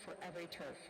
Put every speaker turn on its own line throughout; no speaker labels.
for every turf.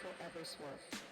Forever swerve.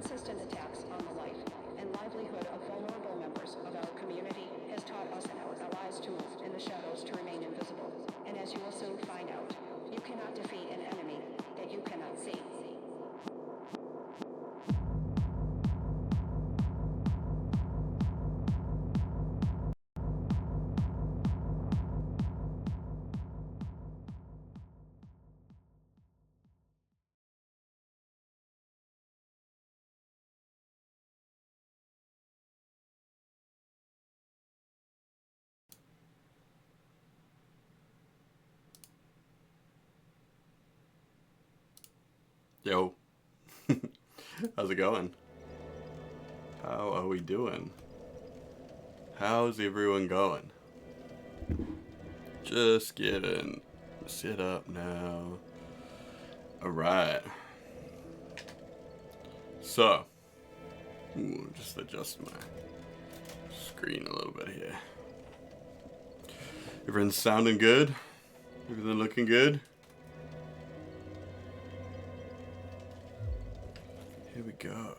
consistent attacks on the life and livelihood of vulnerable members of our community has taught us and our allies to move in the shadows to remain invisible. And as you will soon find out, you cannot defeat an enemy that you cannot see.
Yo, how's it going? How are we doing? How's everyone going? Just getting set up now. Alright. So, just adjust my screen a little bit here. Everyone's sounding good? Everything looking good? Here we go.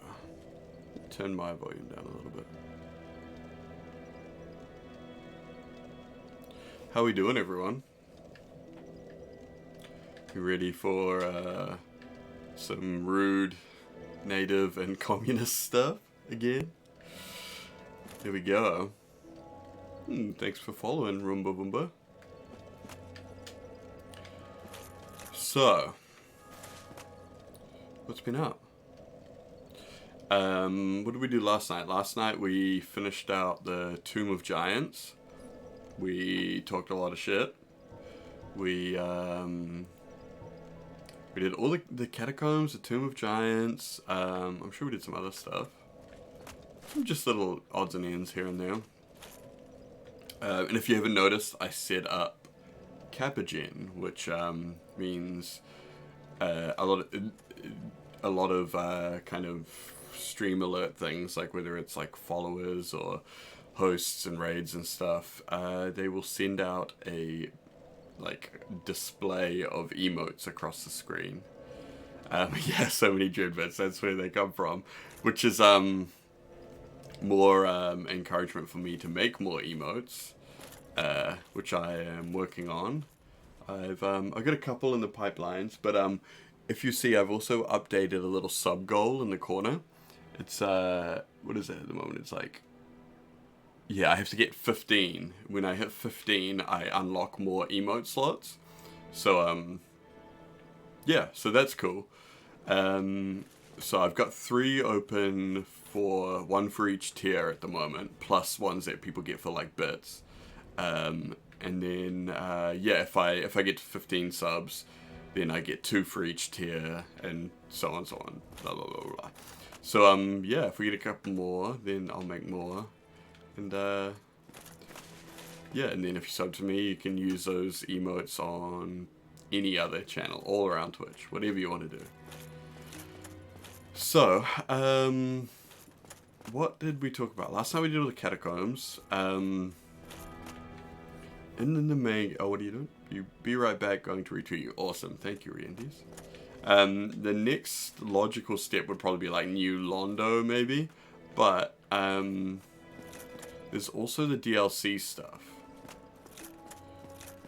Turn my volume down a little bit. How we doing, everyone? You ready for some rude native and communist stuff again? Here we go. Thanks for following, Roomba Boomba. So, what's been up? What did we do last night? Last night we finished out the Tomb of Giants. We talked a lot of shit. We did all the catacombs, the Tomb of Giants. I'm sure we did some other stuff. Some just little odds and ends here and there. And if you haven't noticed, I set up Capagen, which means a lot of kind of stream alert things, like whether it's like followers or hosts and raids and stuff, they will send out a like display of emotes across the screen. Yeah, so many dread bits, that's where they come from, which is more encouragement for me to make more emotes, which I am working on. I've got a couple in the pipelines, but if you see, I've also updated a little sub goal in the corner. It's what is it at the moment? It's like, yeah, I have to get 15. When I hit 15, I unlock more emote slots. So yeah, so that's cool. So I've got 3 open, for 1 for each tier at the moment, plus ones that people get for like bits. And then yeah, if I get to 15 subs, then I get 2 for each tier, and so on, blah blah blah blah. So yeah, if we get a couple more, then I'll make more, and yeah, and then if you sub to me, you can use those emotes on any other channel, all around Twitch, whatever you want to do. So, what did we talk about? Last time we did all the catacombs, and then the main, oh, what are you doing? You be right back, going to retweet you. Awesome, thank you, Riendies. The next logical step would probably be like New Londo, maybe, but there's also the DLC stuff.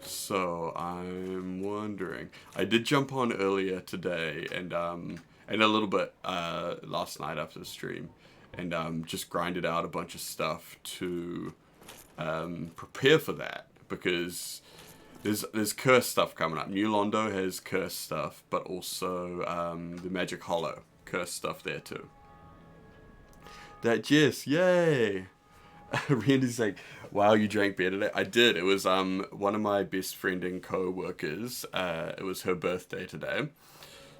So I'm wondering. I did jump on earlier today, and a little bit last night after the stream, and just grinded out a bunch of stuff to prepare for that, because there's cursed stuff coming up. New Londo has cursed stuff, but also the Magic Hollow cursed stuff there too. ThatJess, yay! Randy's like, wow, you drank beer today? I did. It was one of my best friend and co-workers. It was her birthday today.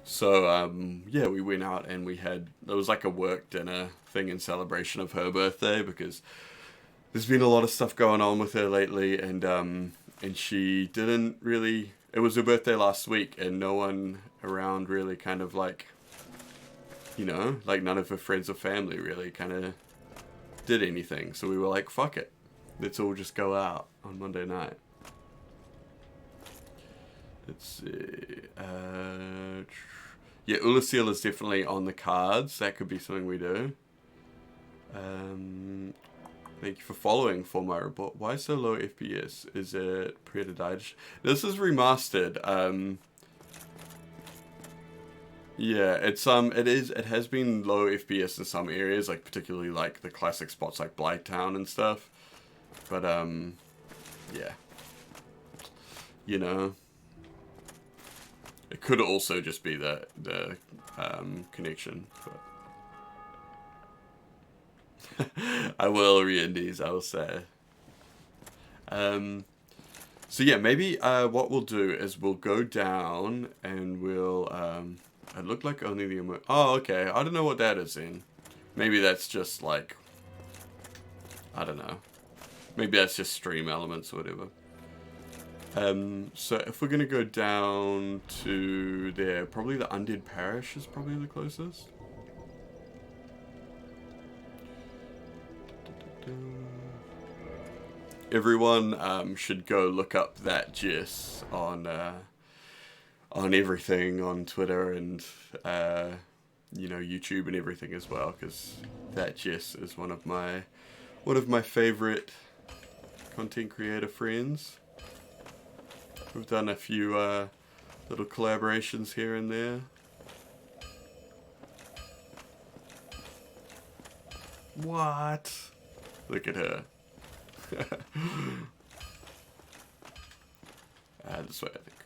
So yeah, we went out and it was like a work dinner thing in celebration of her birthday, because there's been a lot of stuff going on with her lately, and she didn't really, it was her birthday last week, and no one around really kind of like, you know, like none of her friends or family really kind of did anything. So we were like, fuck it, let's all just go out on Monday night. Let's see. Yeah, Oolacile is definitely on the cards. That could be something we do. Thank you for following for my report. Why so low FPS? Is it pre-edited? This is remastered. Yeah, it has been low FPS in some areas, like particularly like the classic spots like Blighttown and stuff. But yeah. You know, it could also just be the connection, but I will read these, I will say. So yeah, maybe what we'll do is we'll go down and we'll it looked like only the oh, okay, I don't know what that is then. Maybe that's just like, I don't know. Maybe that's just stream elements or whatever. So if we're gonna go down to there, probably the Undead Parish is probably the closest. Everyone should go look up ThatJess on everything, on Twitter and you know, YouTube and everything as well, because ThatJess is one of my favorite content creator friends. We've done a few little collaborations here and there. What? Look at her. This way, I think.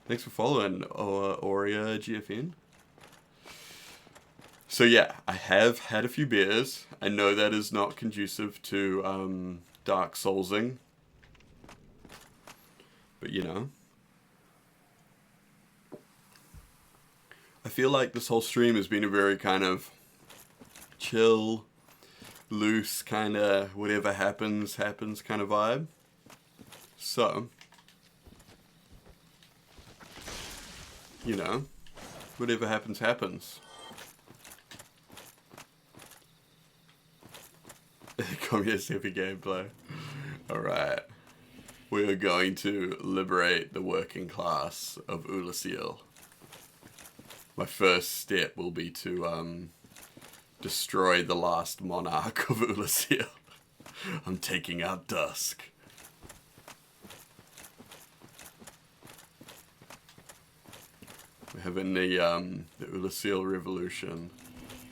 Thanks for following, Aurea GFN. So yeah, I have had a few beers. I know that is not conducive to Dark Soulsing. But you know, I feel like this whole stream has been a very kind of chill, loose, kind of whatever happens kind of vibe. So, you know, whatever happens. Come here, Sippy gameplay. Alright. We are going to liberate the working class of Oolacile. My first step will be to destroy the last monarch of Oolacile. I'm taking out Dusk. We're having the Oolacile revolution.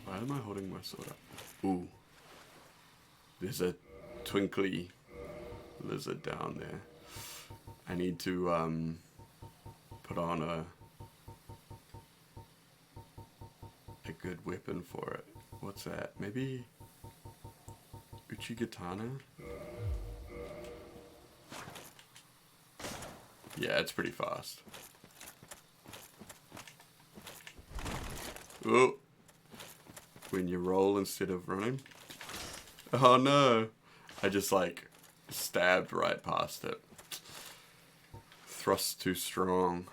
Why am I holding my sword up? Ooh. There's a twinkly lizard down there. I need to put on a good weapon for it. What's that? Maybe Uchigatana? Yeah, it's pretty fast. Oh! When you roll instead of running. Oh no! I just like stabbed right past it. Thrust too strong.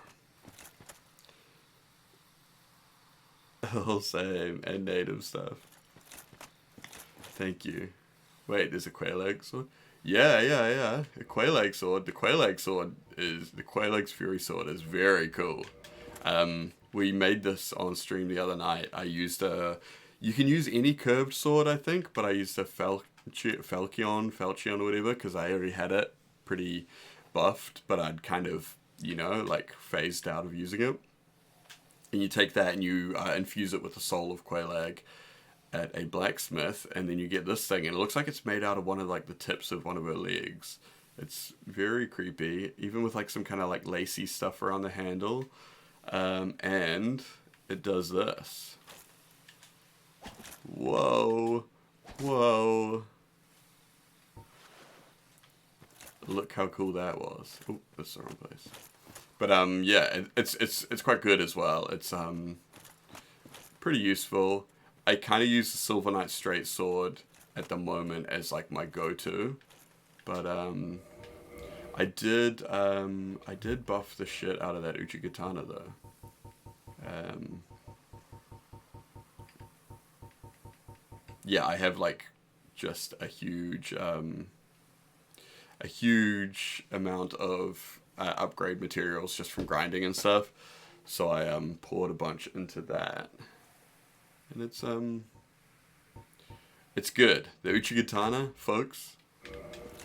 All same, and native stuff. Thank you. Wait, there's a Quailag sword? Yeah. A Quailag sword. The Quailag sword is... The Quailag's Fury sword is very cool. We made this on stream the other night. I used a... You can use any curved sword, I think, but I used a Falchion or whatever, because I already had it pretty buffed, but I'd kind of, you know, like, phased out of using it. And you take that and you infuse it with the soul of Quailag at a blacksmith, and then you get this thing, and it looks like it's made out of one of, like, the tips of one of her legs. It's very creepy, even with, like, some kind of, like, lacy stuff around the handle. And it does this. Whoa. Whoa. Look how cool that was. Oh, that's the wrong place. But yeah, it's quite good as well. It's pretty useful. I kind of use the Silver Knight straight sword at the moment as like my go-to. But I did buff the shit out of that Uchigatana though. Yeah, I have like just a huge amount of upgrade materials just from grinding and stuff. So I poured a bunch into that, and it's good. The Uchigatana, folks,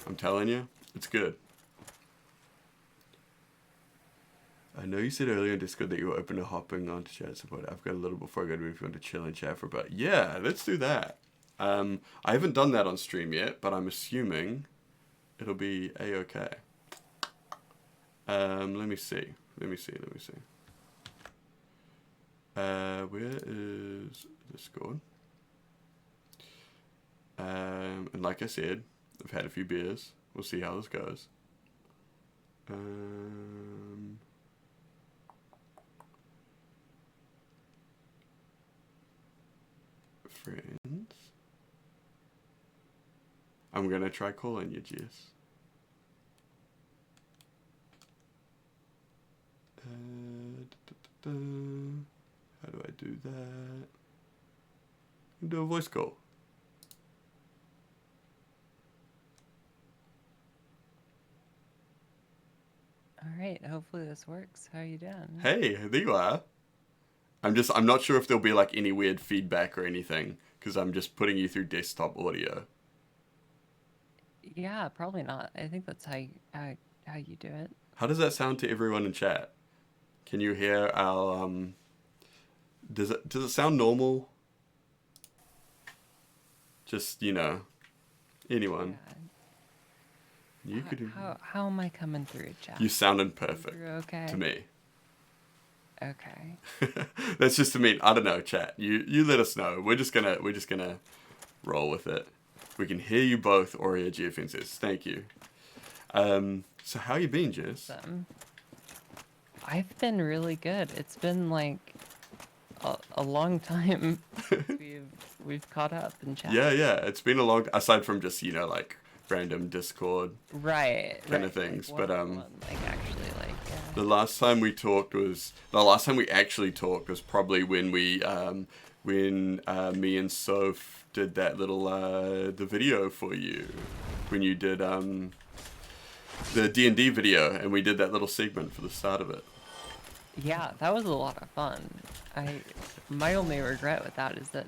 I'm telling you, it's good. I know you said earlier in Discord that you were open to hopping onto chat support. I've got a little before I go to if you want to chill and chat for a bit. Yeah, let's do that. I haven't done that on stream yet, but I'm assuming it'll be a-okay. Let me see. Where is Discord? And like I said, I've had a few beers. We'll see how this goes. Friends. I'm gonna try calling you, Jess. How do I do that? Do a voice call.
All right, hopefully this works. How are you doing?
Hey, there you are. I'm not sure if there'll be like any weird feedback or anything, because I'm just putting you through desktop audio.
Yeah, probably not. I think that's how you do it.
How does that sound to everyone in chat? Can you hear our does it sound normal? Just, you know, anyone.
Yeah.
You could.
How am I coming through, Jack?
You sounded perfect.
Okay.
To me.
Okay.
That's just to me. I don't know, chat. You let us know. We're just gonna roll with it. We can hear you both. Aurea GFN says, thank you. So how you been, Jess?
I've been really good. It's been like a long time since we've caught up and chatted.
Yeah. It's been a long. Aside from just, you know, like random Discord.
Right.
Kind of things,
like,
but
like actually like. Yeah.
The last time we actually talked was probably when we me and Soph did that little the video for you, when you did the D&D video, and we did that little segment for the start of it.
Yeah, that was a lot of fun. My only regret with that is that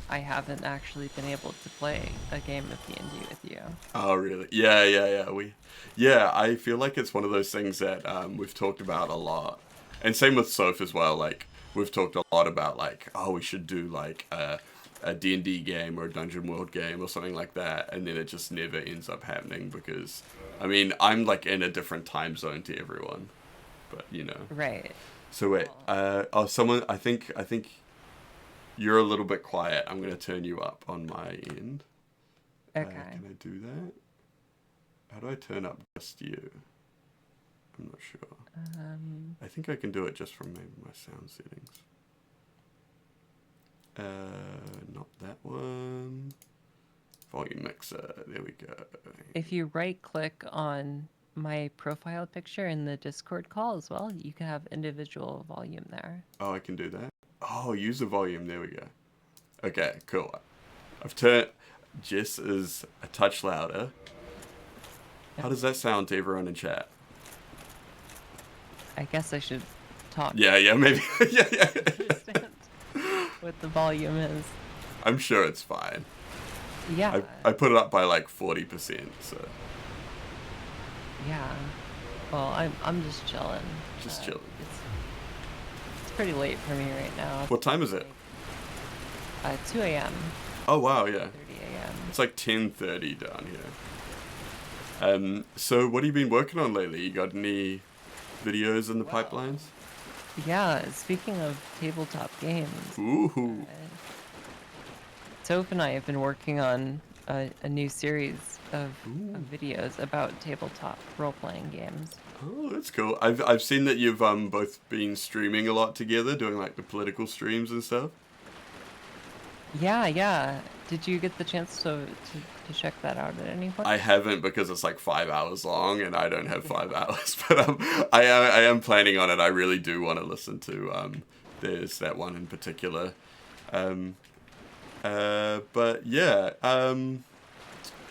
I haven't actually been able to play a game of D&D with you.
Oh, really? Yeah. I feel like it's one of those things that we've talked about a lot, and same with Soph as well. Like, we've talked a lot about like, oh, we should do like a D&D game or a Dungeon World game or something like that, and then it just never ends up happening because, I mean, I'm like in a different time zone to everyone, but you know.
Right.
So wait, someone, I think you're a little bit quiet. I'm gonna turn you up on my end.
Okay.
Can I do that? How do I turn up just you? I'm not sure. I think I can do it just from maybe my sound settings. Not that one. Volume mixer. There we go.
If you right click on my profile picture in the Discord call as well, you can have individual volume there.
Oh, I can do that? Oh, use the volume. There we go. Okay, cool. I've turned... Jess is a touch louder. How does that sound to everyone in chat?
I guess I should talk.
Yeah, maybe. yeah.
Understand what the volume is.
I'm sure it's fine.
Yeah.
I put it up by like 40%, so...
Yeah. Well, I'm just chilling.
Just chilling.
It's pretty late for me right now.
What time is it?
2 a.m.
Oh, wow, yeah.
30 a.m.
It's like 10:30 down here. So what have you been working on lately? You got any videos in the pipelines?
Yeah, speaking of tabletop games.
Ooh.
Soph and I have been working on a new series of videos about tabletop role-playing games.
Oh, that's cool. I've seen that you've both been streaming a lot together, doing like the political streams and stuff.
Yeah. Did you get the chance to check that out at any point?
I haven't, because it's like 5 hours long and I don't have 5 hours, but I am planning on it. I really do want to listen to there's that one in particular. But yeah,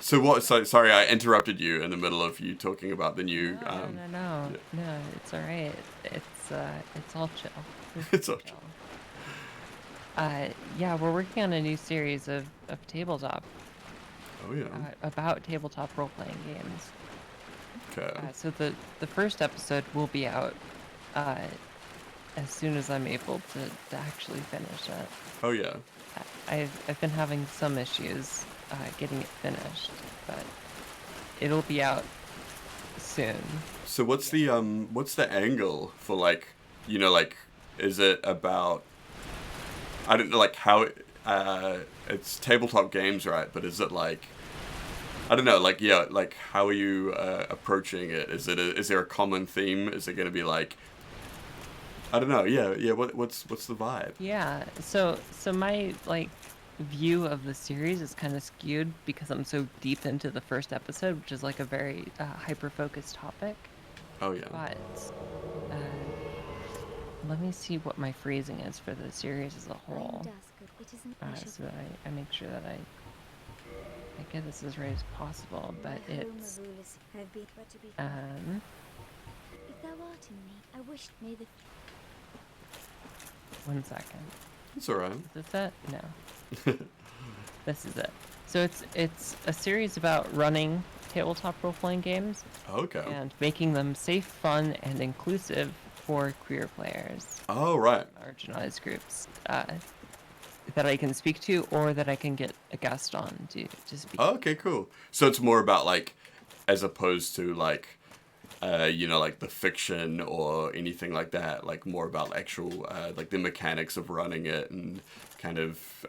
So what? So sorry, I interrupted you in the middle of you talking about the new.
No, it's all right. It's all chill.
It's
Super
okay.
chill. Yeah, we're working on a new series of tabletop
Oh yeah.
about tabletop role-playing games.
Okay.
So the first episode will be out uh, as soon as I'm able to actually finish it.
Oh yeah.
I've been having some issues getting it finished, but it'll be out soon.
So what's the angle for like, like, is it about, I don't know, like how it's tabletop games, right? But is it like, I don't know, like, yeah, like how are you approaching it? Is there a common theme? Is it going to be like, I don't know, yeah, what's the vibe?
Yeah, so my like view of the series is kind of skewed because I'm so deep into the first episode, which is like a very hyper-focused topic.
Oh yeah.
But uh, let me see what my phrasing is for the series as a whole, so that I make sure that I get this as right as possible. But it's one second.
It's alright.
Is this it? No. This is it. So it's a series about running tabletop role-playing games
Okay.
and making them safe, fun, and inclusive for queer players,
Oh right.
marginalized groups that I can speak to or that I can get a guest on to speak.
Oh, okay, cool. So it's more about like, as opposed to like, like the fiction or anything like that, like more about actual, like the mechanics of running it and kind of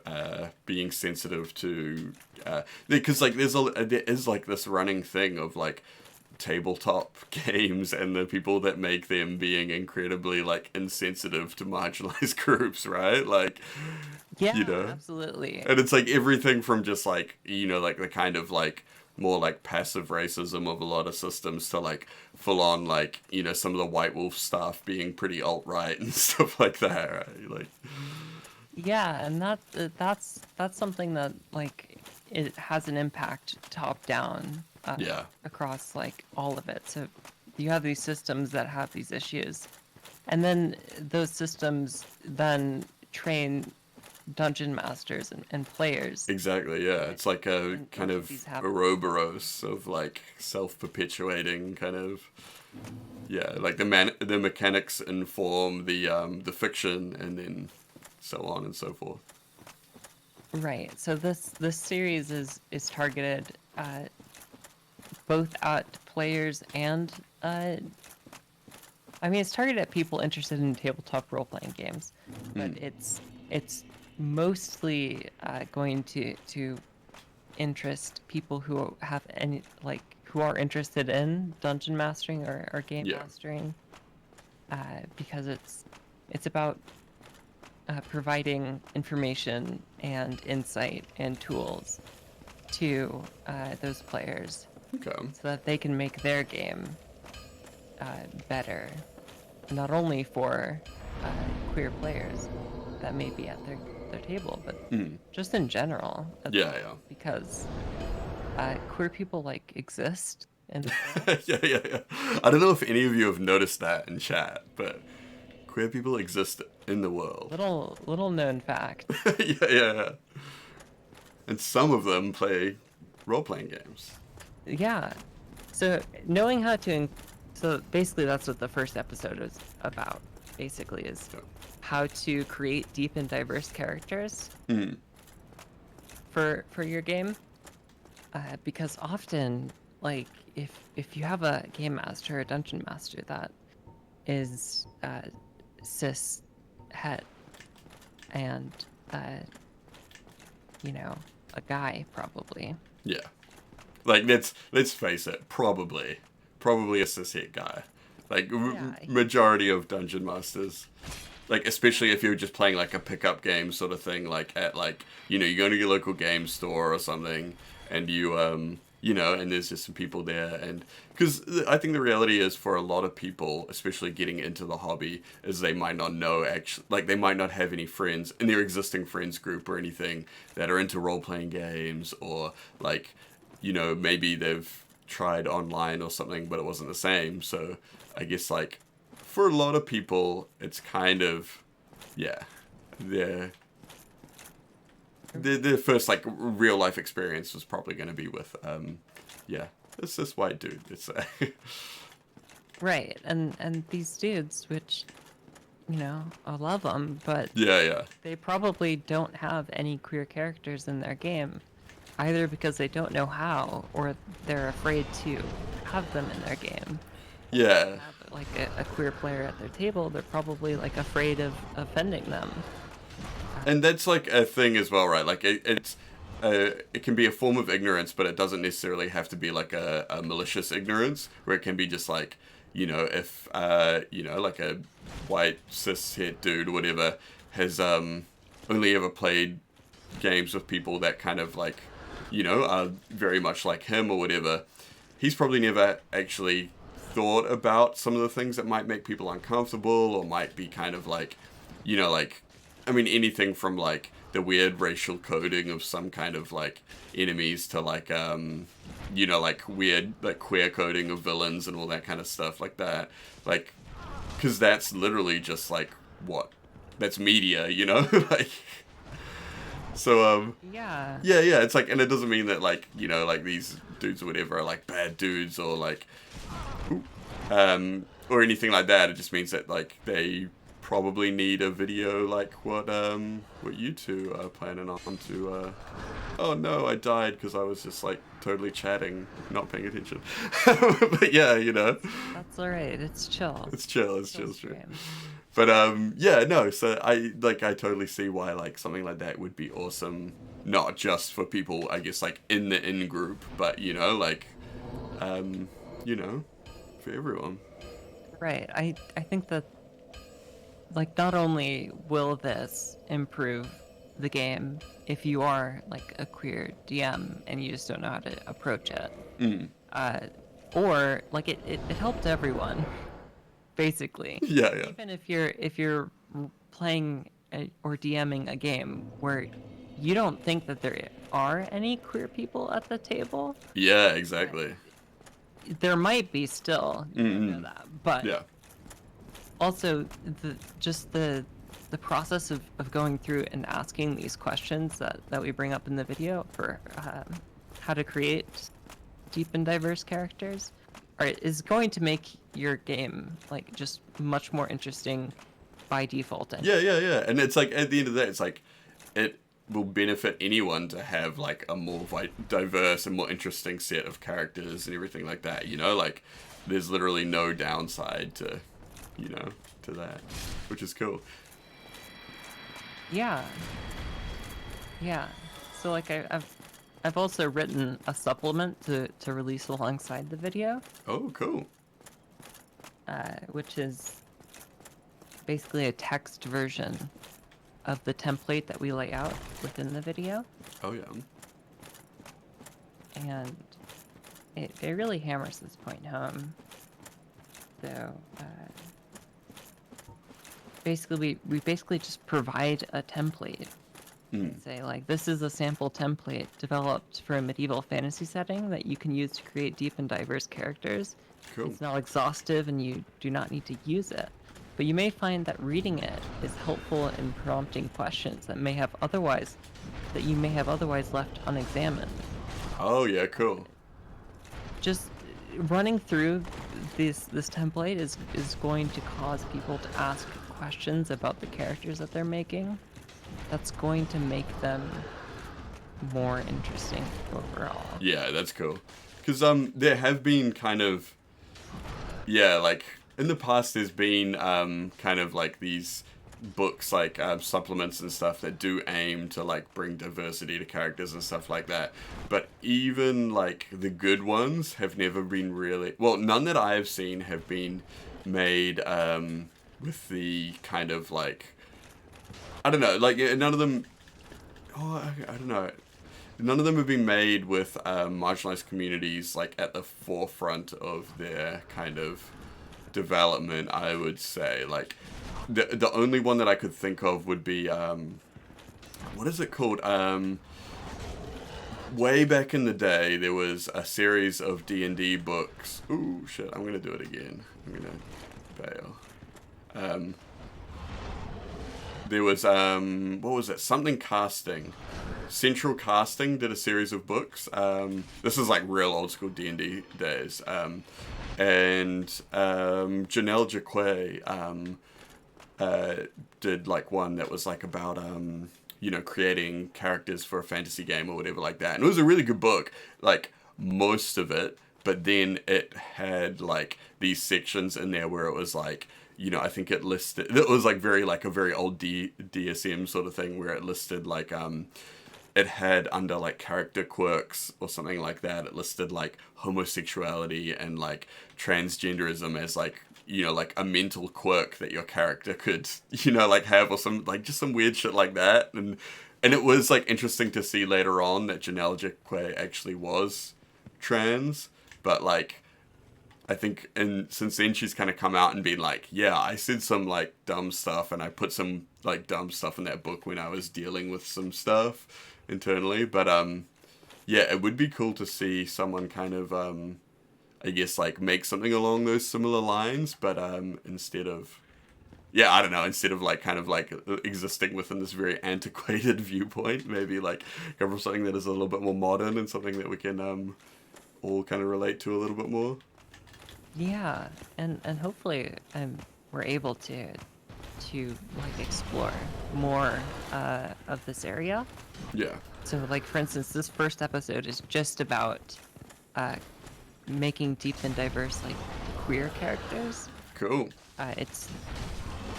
being sensitive to, because like there is like this running thing of like tabletop games and the people that make them being incredibly like insensitive to marginalized groups, right? Like,
Yeah,
and
absolutely.
it's like everything from just like, like the kind of like more like passive racism of a lot of systems to like full on like, some of the White Wolf stuff being pretty alt-right and stuff like that, right? Like,
Yeah, and that's something that like it has an impact top down
yeah,
across like all of it. So you have these systems that have these issues, and then those systems then train dungeon masters and players.
exactly, yeah. It's like a
And
kind
each
of
these have
Ouroboros of like self-perpetuating kind of, yeah, like the mechanics inform the fiction and then so on and so forth.
right. So this series is targeted both at players and I mean it's targeted at people interested in tabletop role playing games, but it's mostly going to interest people who have any like who are interested in dungeon mastering or game
Yeah.
mastering, because it's about providing information and insight and tools to those players
Okay.
so that they can make their game better, not only for queer players that may be at their table, but just in general.
Yeah, yeah.
Because queer people like exist in the
Yeah. I don't know if any of you have noticed that in chat, but queer people exist in the world.
little known fact.
Yeah. And some of them play role-playing games.
Yeah. So knowing how to so basically that's what the first episode is about. Basically is
Yeah.
how to create deep and diverse characters for your game. Because often, like if you have a game master or a dungeon master that is cis het and a guy probably.
Yeah. Like, let's face it, probably a cishet guy. Like,
Yeah.
majority of dungeon masters, like, especially if you're just playing like a pickup game sort of thing, like at like, you go to your local game store or something, and you and there's just some people there, and because I think the reality is for a lot of people, especially getting into the hobby, is they might not know actually, like they might not have any friends in their existing friends group or anything that are into role playing games or like you know, maybe they've tried online or something, but it wasn't the same. So I guess like for a lot of people, it's kind of, yeah, their first like real life experience was probably going to be with, yeah, it's this white dude. It's
Right, and these dudes, which, you know, I love them, but
yeah.
they probably don't have any queer characters in their game, either because they don't know how, or they're afraid to have them in their game.
Yeah.
Have like a queer player at their table, they're probably like afraid of offending them.
And that's like a thing as well, right? Like it can be a form of ignorance, but it doesn't necessarily have to be like a malicious ignorance, where it can be just like, you know, if you know, like a white cis-het dude or whatever has only ever played games with people that kind of like, you know, are very much like him or whatever, he's probably never actually thought about some of the things that might make people uncomfortable or might be kind of like, you know, like, I mean, anything from like the weird racial coding of some kind of like enemies to like, you know, like weird, like queer coding of villains and all that kind of stuff like that. Like, because that's literally just like that's media, you know? Like, so,
Yeah.
yeah, it's like, and it doesn't mean that like, you know, like these dudes or whatever are like bad dudes or like, or anything like that. It just means that like they probably need a video like what you two are planning on to oh no, I died because I was just like totally chatting, not paying attention. But yeah, you know,
That's alright, it's chill.
it's chill stream.
Stream.
But yeah, no, so I totally see why like something like that would be awesome, not just for people I guess like in the in group, but you know, like you know, for everyone.
Right, I think that, like, not only will this improve the game if you are like a queer DM and you just don't know how to approach it, or like it helped everyone, basically.
Yeah.
Even if you're playing or DMing a game where you don't think that there are any queer people at the table,
Yeah, exactly.
there might be still. You don't know that, but
Yeah.
also the process of going through and asking these questions that we bring up in the video for how to create deep and diverse characters is going to make your game like just much more interesting by default.
Yeah. And it's like at the end of the day, it's like it will benefit anyone to have like a more diverse and more interesting set of characters and everything like that. You know, like there's literally no downside to, you know, to that, which is cool.
Yeah. So like I've also written a supplement to release alongside the video,
Oh, cool.
which is basically a text version of the template that we lay out within the video,
Oh yeah.
and it really hammers this point home. So basically we basically just provide a template and say like, this is a sample template developed for a medieval fantasy setting that you can use to create deep and diverse characters.
Cool.
It's not exhaustive and you do not need to use it, but you may find that reading it is helpful in prompting questions that you may have otherwise left unexamined.
Oh yeah, cool.
Just running through this template is going to cause people to ask questions about the characters that they're making. That's going to make them more interesting overall.
Yeah, that's cool. Because there have been kind of, yeah, like in the past there's been kind of like these books like supplements and stuff that do aim to like bring diversity to characters and stuff like that, but even like the good ones have never been really, well, none that I have seen have been made with the kind of like, I don't know, like none of them, I don't know, none of them have been made with marginalized communities like at the forefront of their kind of development, I would say. Like the only one that I could think of would be what is it called, way back in the day, there was a series of D&D books. Ooh, shit, I'm gonna do it again. I'm gonna bail. There was, what was it? Something Casting. Central Casting did a series of books. This is like real old school D&D days. And Janelle Jacquet did like one that was like about creating characters for a fantasy game or whatever like that. And it was a really good book, like most of it, but then it had like these sections in there where it was like, I think it listed, it was like a very old DSM sort of thing where it listed like, it had under like character quirks or something like that, it listed like homosexuality and like transgenderism as like, like a mental quirk that your character could, like have, or some like just some weird shit like that. And it was like interesting to see later on that Janelle Jacquet actually was trans, but like I think, and since then she's kind of come out and been like, yeah, I said some like dumb stuff and I put some like dumb stuff in that book when I was dealing with some stuff internally. But yeah, it would be cool to see someone kind of I guess like make something along those similar lines, but instead of like kind of like existing within this very antiquated viewpoint, maybe like come from something that is a little bit more modern and something that we can all kind of relate to a little bit more.
Yeah, and hopefully we're able to like explore more of this area.
Yeah.
So like for instance, this first episode is just about making deep and diverse like queer characters.
Cool.
It's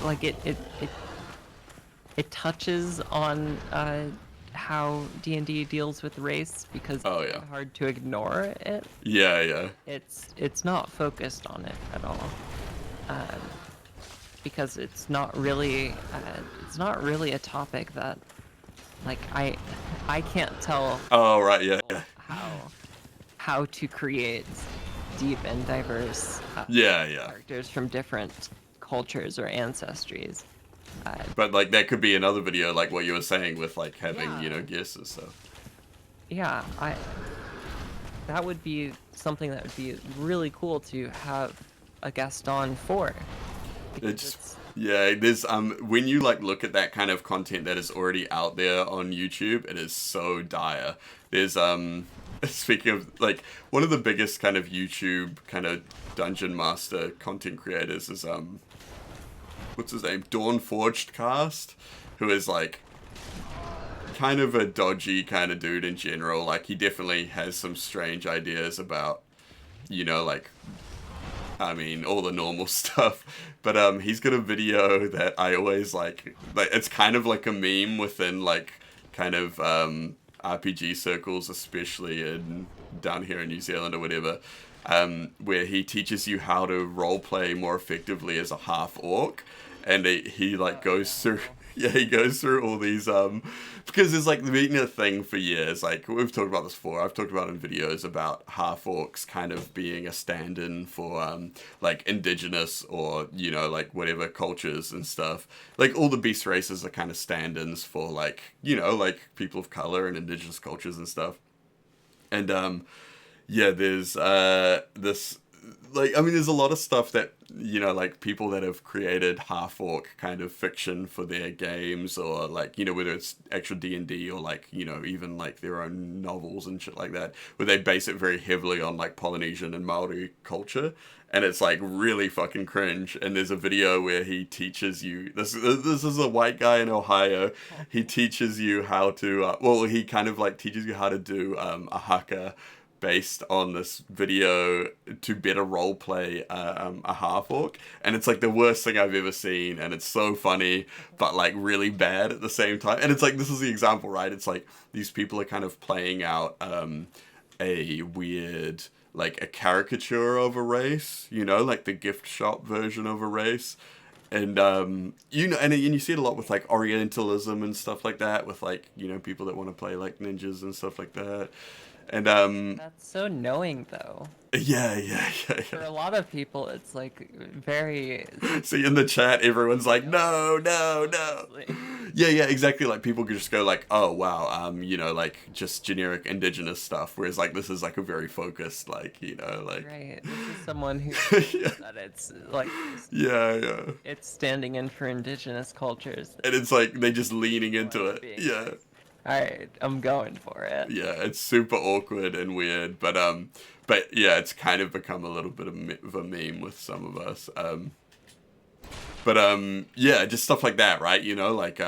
like it touches on how D&D deals with race because it's hard to ignore it.
Yeah.
It's not focused on it at all, because it's not really a topic that like I can't tell.
Oh right, yeah.
How to create deep and diverse characters from different cultures or ancestries.
But like that could be another video, like what you were saying with like having guesses. So
yeah, that would be something that would be really cool to have a guest on for.
There's when you like look at that kind of content that is already out there on YouTube, it is so dire. There's speaking of like one of the biggest kind of YouTube kind of dungeon master content creators is what's his name? Dawn Forged Cast, who is like kind of a dodgy kind of dude in general. Like he definitely has some strange ideas about, like, I mean, all the normal stuff. But he's got a video that I always like it's kind of like a meme within like kind of RPG circles, especially down here in New Zealand or whatever. Where he teaches you how to roleplay more effectively as a half-orc, and he like goes through all these because it's like been a thing for years. Like we've talked about this before. I've talked about in videos about half-orcs kind of being a stand-in for like indigenous or like whatever cultures and stuff. Like all the beast races are kind of stand-ins for like like people of color and indigenous cultures and stuff. And there's this, like, I mean, there's a lot of stuff that, like, people that have created half-orc kind of fiction for their games, or, like, whether it's actual D&D or, like, even, like, their own novels and shit like that, where they base it very heavily on, like, Polynesian and Maori culture, and it's, like, really fucking cringe. And there's a video where he teaches you, this is a white guy in Ohio, he teaches you how to, he kind of, like, teaches you how to do a haka, based on this video to better roleplay a half-orc, and it's like the worst thing I've ever seen, and it's so funny but like really bad at the same time. And it's like, this is the example, right? It's like these people are kind of playing out a weird, like a caricature of a race, like the gift shop version of a race. And and you see it a lot with like Orientalism and stuff like that, with like people that want to play like ninjas and stuff like that. And
That's so knowing, though.
yeah.
For a lot of people, it's like very
See, in the chat, everyone's like, no.
obviously.
Yeah, exactly. Like, people could just go like, oh, wow, like, just generic indigenous stuff. Whereas, like, this is, like, a very focused, like, like...
Right. This is someone who
Yeah.
that it's like
Yeah.
it's standing in for indigenous cultures.
And it's, like, they just leaning into
Like
it.
being
Yeah.
like, all right, I'm going for it.
Yeah, it's super awkward and weird. But yeah, it's kind of become a little bit of a meme with some of us. Yeah, just stuff like that, right? Like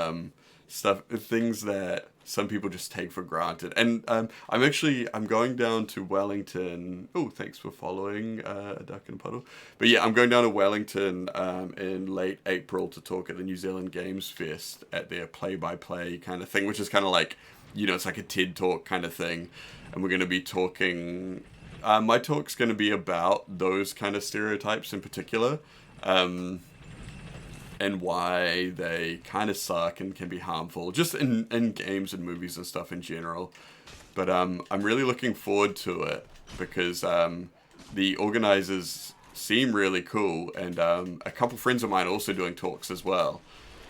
things that some people just take for granted. And I'm going down to Wellington. Oh, thanks for following, Duck and Puddle. But yeah, I'm going down to Wellington in late April to talk at the New Zealand Games Fest at their play-by-play kind of thing, which is kind of like, it's like a TED Talk kind of thing. And we're going to be talking... my talk's going to be about those kind of stereotypes in particular. And why they kind of suck and can be harmful, just in games and movies and stuff in general. But I'm really looking forward to it because the organizers seem really cool, and a couple friends of mine are also doing talks as well.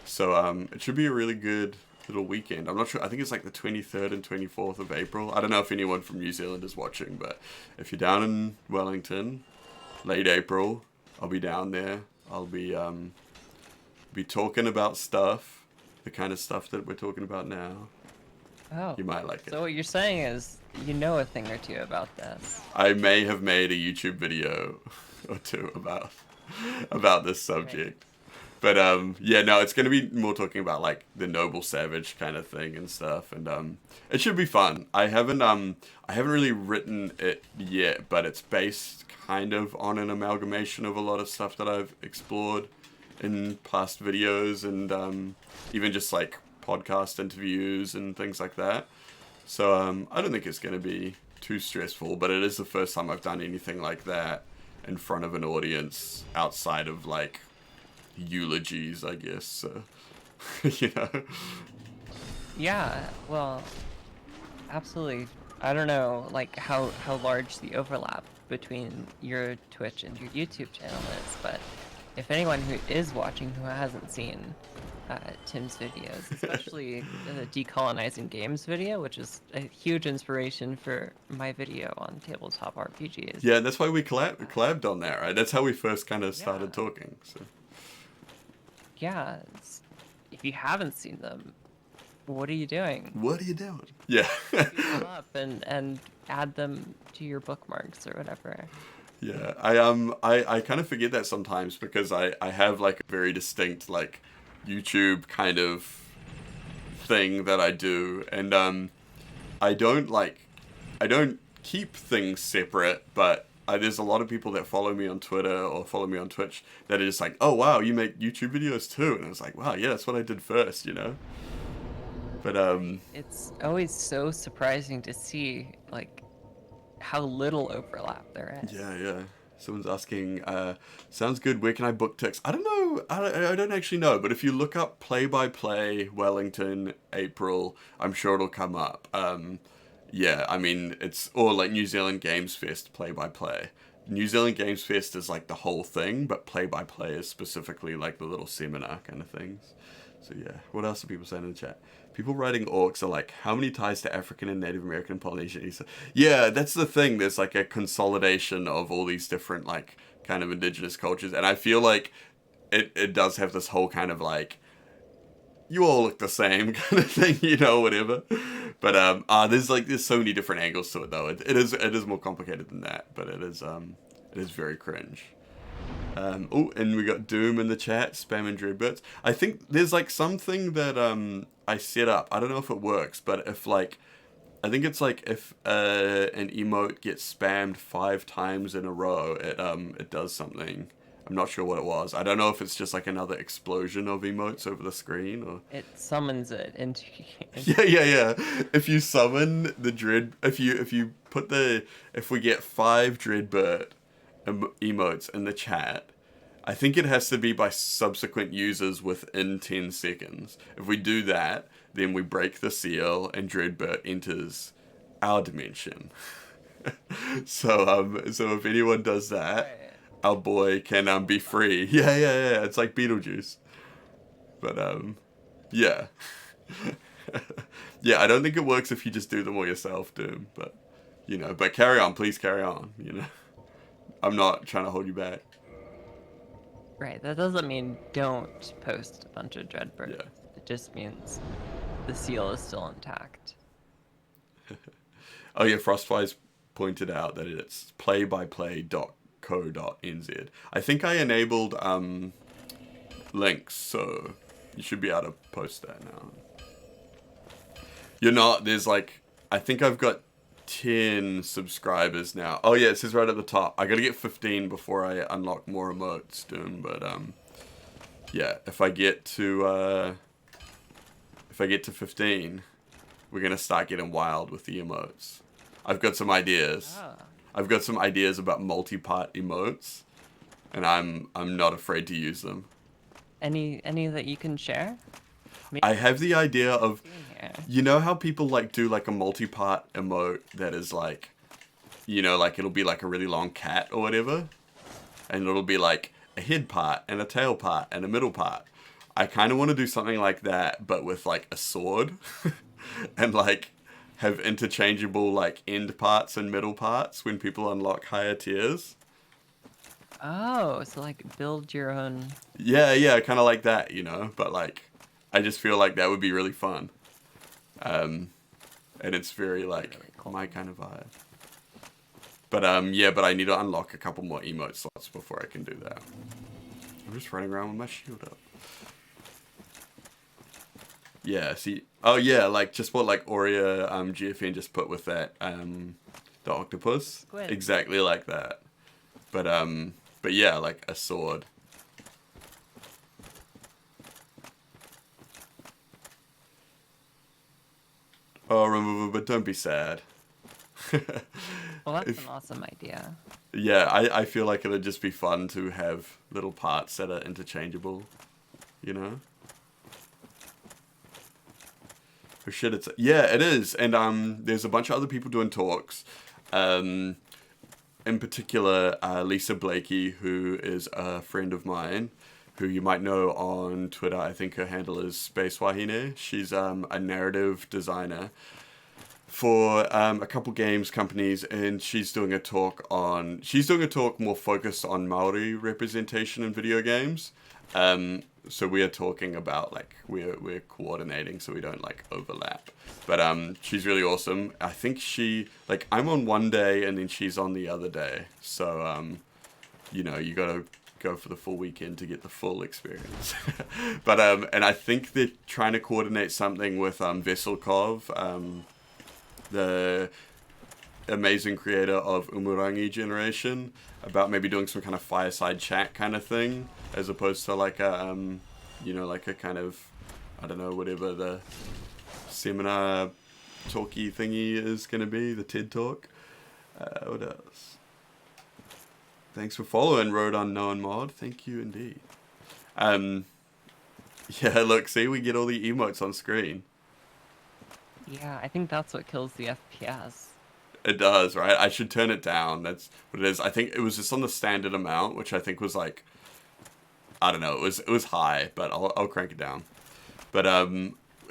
So it should be a really good little weekend. I'm not sure. I think it's like the 23rd and 24th of April. I don't know if anyone from New Zealand is watching, but if you're down in Wellington, late April, I'll be down there. I'll be talking about stuff, the kind of stuff that we're talking about now.
Oh.
You might like it.
So what you're saying is you know a thing or two about this.
I may have made a YouTube video or two about this subject. But yeah, no, it's going to be more talking about like the noble savage kind of thing and stuff, and it should be fun. I haven't really written it yet, but it's based kind of on an amalgamation of a lot of stuff that I've explored in past videos, and even just like podcast interviews and things like that. So I don't think it's going to be too stressful, but it is the first time I've done anything like that in front of an audience outside of like eulogies, I guess. So,
Yeah, well, absolutely. I don't know like how large the overlap between your Twitch and your YouTube channel is, but if anyone who is watching who hasn't seen Tim's videos, especially the Decolonizing Games video, which is a huge inspiration for my video on tabletop RPGs.
Yeah, that's why we collabed on that, right? That's how we first kind of started talking. So.
Yeah, if you haven't seen them, what are you doing?
What are you doing? Yeah.
Pick them up and add them to your bookmarks or whatever.
Yeah, I kind of forget that sometimes because I have like a very distinct like YouTube kind of thing that I do, and I don't keep things separate, but there's a lot of people that follow me on Twitter or follow me on Twitch that are just like, oh wow, you make YouTube videos too, and I was like, wow, yeah, that's what I did first, But
it's always so surprising to see like how little overlap there is.
Yeah. Someone's asking, sounds good, where can I book text? I don't know, I don't actually know, but if you look up play-by-play Wellington April, I'm sure it'll come up. Yeah, I mean, or like New Zealand Games Fest play-by-play. New Zealand Games Fest is like the whole thing, but play-by-play is specifically like the little seminar kind of things. So yeah, what else are people saying in the chat? People writing orcs are like, how many ties to African and Native American and Polynesian? Yeah, that's the thing. There's like a consolidation of all these different like kind of indigenous cultures. And I feel like it does have this whole kind of like, you all look the same kind of thing, whatever. But there's so many different angles to it though. It is more complicated than that, but it is very cringe. And we got Doom in the chat, spamming Dreadbirds. I think there's like something that I set up. I don't know if it works, but if like, I think it's like if an emote gets spammed 5 times in a row, it does something. I'm not sure what it was. I don't know if it's just like another explosion of emotes over the screen or...
It summons it into...
Yeah. If you summon the if we get 5 Dreadbird emotes in the chat, I think it has to be by subsequent users within 10 seconds. If we do that, then we break the seal and Dreadbird enters our dimension. So if anyone does that,
Right.
our boy can be free. Yeah. It's like Beetlejuice. But yeah. Yeah, I don't think it works if you just do them all yourself, Doom. But but carry on, please carry on. I'm not trying to hold you back.
Right. That doesn't mean don't post a bunch of Dreadbirds.
Yeah.
It just means the seal is still intact.
Oh yeah, Frostflies pointed out that it's playbyplay.co.nz. I think I enabled links, so you should be able to post that now. You're not. There's like, I think I've got 10 subscribers now. Oh yeah, it says right at the top. I gotta get 15 before I unlock more emotes, Doom. But yeah, if I get to 15, we're gonna start getting wild with the emotes. I've got some ideas.
Ah.
I've got some ideas about multi-part emotes, and I'm not afraid to use them.
Any that you can share?
I have the idea of,
Yeah.
you know how people like do like a multi-part emote that is like, like it'll be like a really long cat or whatever, and it'll be like a head part and a tail part and a middle part. I kind of want to do something like that, but with like a sword, and like have interchangeable like end parts and middle parts when people unlock higher tiers.
Oh, so like build your own.
Yeah, kind of like that, but like, I just feel like that would be really fun. And it's very like
Really cool.
my kind of vibe. But yeah, but I need to unlock a couple more emote slots before I can do that. I'm just running around with my shield up. Yeah, see, oh yeah, like just what like Aurea GFN just put with that the octopus.
Squid.
Exactly like that. But yeah, like a sword. Oh, remember, but don't be sad.
Well, that's an awesome idea.
Yeah, I feel like it'd just be fun to have little parts that are interchangeable, Oh shit, yeah, it is. And there's a bunch of other people doing talks. In particular, Lisa Blakey, who is a friend of mine, who you might know on Twitter. I think her handle is Space Wahine. She's a narrative designer for a couple games companies, and she's doing a talk more focused on Maori representation in video games. So we are talking about like we're coordinating so we don't like overlap. But she's really awesome. I think I'm on one day and then she's on the other day. So you gotta go for the full weekend to get the full experience. But and I think they're trying to coordinate something with Veselkov, the amazing creator of Umurangi Generation, about maybe doing some kind of fireside chat kind of thing, as opposed to like a like a kind of, I don't know, whatever the seminar talky thingy is gonna be, the TED talk. What else? Thanks for following, Road Unknown Mod. Thank you indeed. Yeah, look, see, we get all the emotes on screen.
Yeah, I think that's what kills the FPS.
It does, right? I should turn it down. That's what it is. I think it was just on the standard amount, which I think was like, I don't know, it was high, but I'll crank it down. But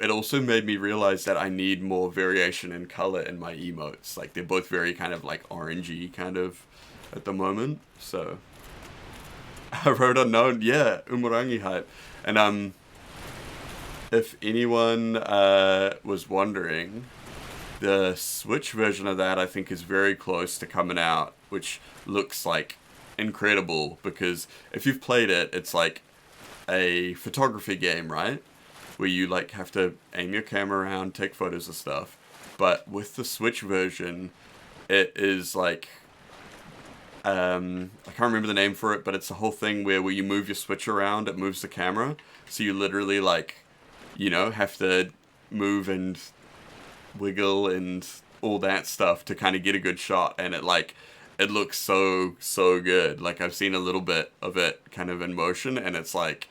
it also made me realize that I need more variation in color in my emotes. Like, they're both very kind of like orangey kind of at the moment. So I wrote unknown, yeah, Umurangi hype. And if anyone was wondering, the Switch version of that I think is very close to coming out, which looks like incredible, because if you've played it, it's like a photography game, right? Where you like have to aim your camera around, take photos of stuff. But with the Switch version, it is like, I can't remember the name for it, but it's the whole thing where you move your Switch around, it moves the camera. So you literally like, have to move and wiggle and all that stuff to kind of get a good shot. And it looks so good. Like, I've seen a little bit of it kind of in motion, and it's like,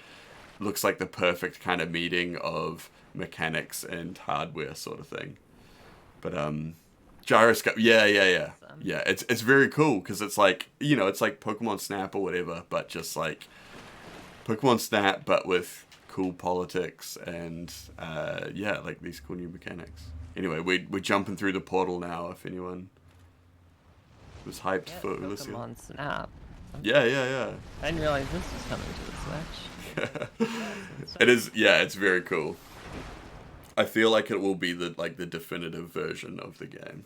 looks like the perfect kind of meeting of mechanics and hardware sort of thing. But Gyroscope. Yeah, yeah, yeah.
Awesome.
Yeah, it's very cool because it's like, you know, it's like Pokemon Snap or whatever, but just like Pokemon Snap, but with cool politics and yeah, like these cool new mechanics. Anyway, we're jumping through the portal now. If anyone was hyped
Yeah,
for Oolacile.
Pokemon Snap.
Yeah, yeah,
I didn't realize this was coming to the Switch.
yeah. It is. Yeah, it's very cool. I feel like it will be the definitive version of the game.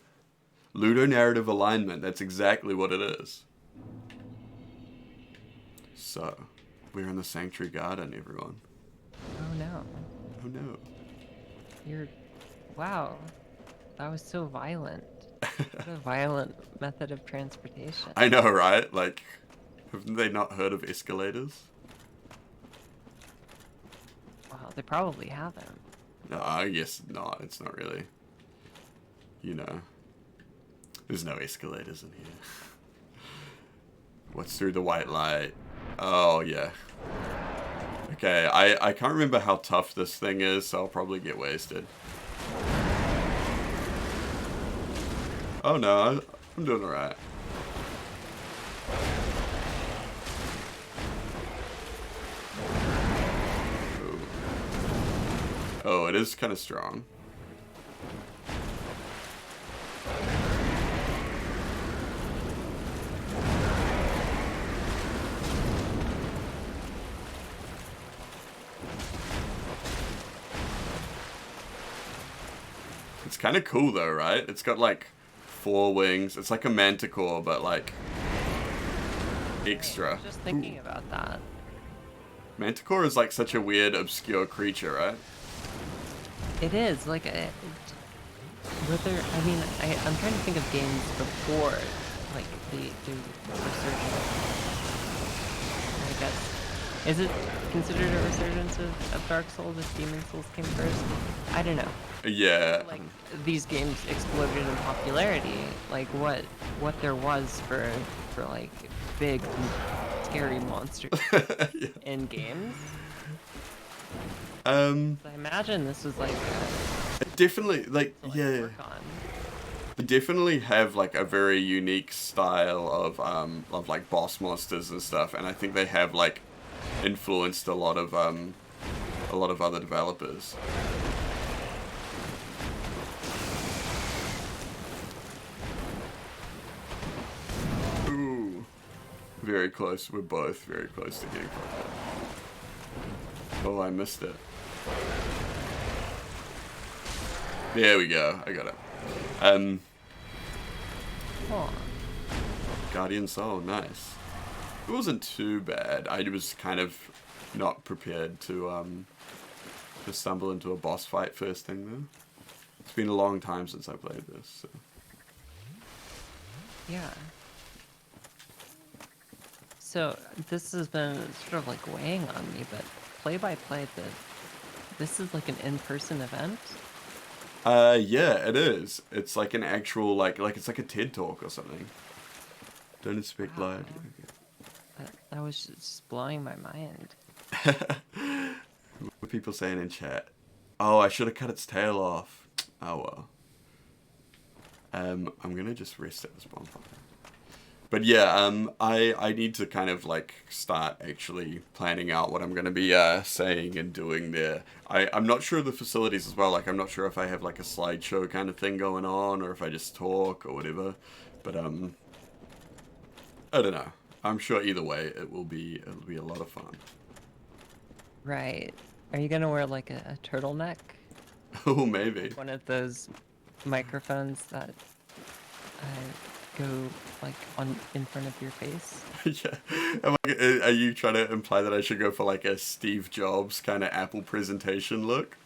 Ludonarrative alignment. That's exactly what it is. So, we're in the Sanctuary Garden, everyone.
Oh no.
Oh no.
You're... Wow. That was so violent. What a violent method of transportation.
I know, right? Like, haven't they not heard of escalators?
Wow, they probably haven't.
No, I guess not. It's not really. You know. There's no escalators in here. What's through the white light? Oh, yeah. Okay, I can't remember how tough this thing is, so I'll probably get wasted. Oh no, I'm doing alright. Oh, it is kind of strong. It's kind of cool though, right? It's got like 4 wings. It's like a manticore, but like extra.
I was just thinking about that.
Manticore is like such a weird, obscure creature, right?
It is like whether I mean I'm trying to think of games before like the resurgence. I guess is it considered a resurgence of Dark Souls if Demon Souls came first? I don't know.
Yeah.
Like these games exploded in popularity. Like what there was for like big scary monsters
Yeah.
in games.
I
I imagine this was like
definitely like
to, like,
yeah.
work on.
They definitely have like a very unique style of like boss monsters and stuff, and I think they have like influenced a lot of other developers. Ooh, very close. We're both very close to getting fucked up. Oh, I missed it. There we go. I got it.
Oh,
Guardian Soul, nice. It wasn't too bad. I was kind of not prepared to stumble into a boss fight first thing though. It's been a long time since I played this. So.
yeah. So this has been sort of like weighing on me, but play by play, this is like an in-person event.
Yeah, it is. It's like an actual like it's like a TED talk or something. Don't expect
Wow.
live.
That was just blowing my mind.
What are people saying in chat? Oh, I should have cut its tail off. Oh well. I'm gonna just rest at this bonfire. But yeah, I need to kind of like start actually planning out what I'm gonna be saying and doing there. I'm not sure of the facilities as well. Like I'm not sure if I have like a slideshow kind of thing going on or if I just talk or whatever. But I don't know. I'm sure either way it'll be a lot of fun.
Right. Are you gonna wear like a turtleneck?
Oh, maybe.
One of those microphones that go like in front of your face?
Yeah. Are you trying to imply that I should go for like a Steve Jobs kind of Apple presentation look?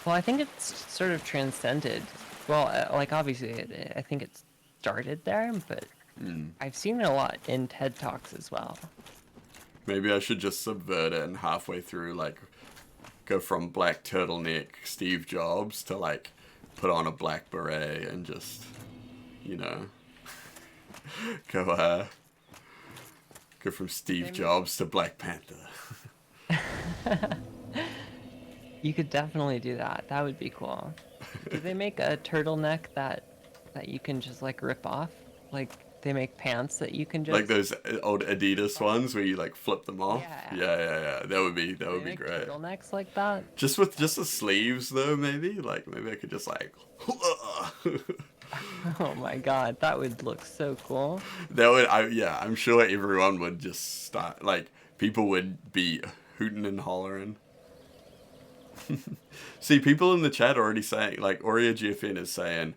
Well, I think it's sort of transcended. Well, like obviously, I think it started there, but I've seen it a lot in TED Talks as well.
Maybe I should just subvert it and halfway through like go from black turtleneck Steve Jobs to like put on a black beret and just, you know, go from Steve Jobs to Black Panther.
You could definitely do that. That would be cool. Do they make a turtleneck that that you can just like rip off. Like they make pants that you can
Like
just.
those old Adidas ones where you like flip them off.
Yeah.
Yeah. That would be
They make
great.
turtlenecks like that.
Just with just the sleeves though, maybe. Like maybe I could just like.
Oh my god, that would look so cool.
I'm sure everyone would just start like people would be hooting and hollering. See, people in the chat already saying like Oreo GFN is saying,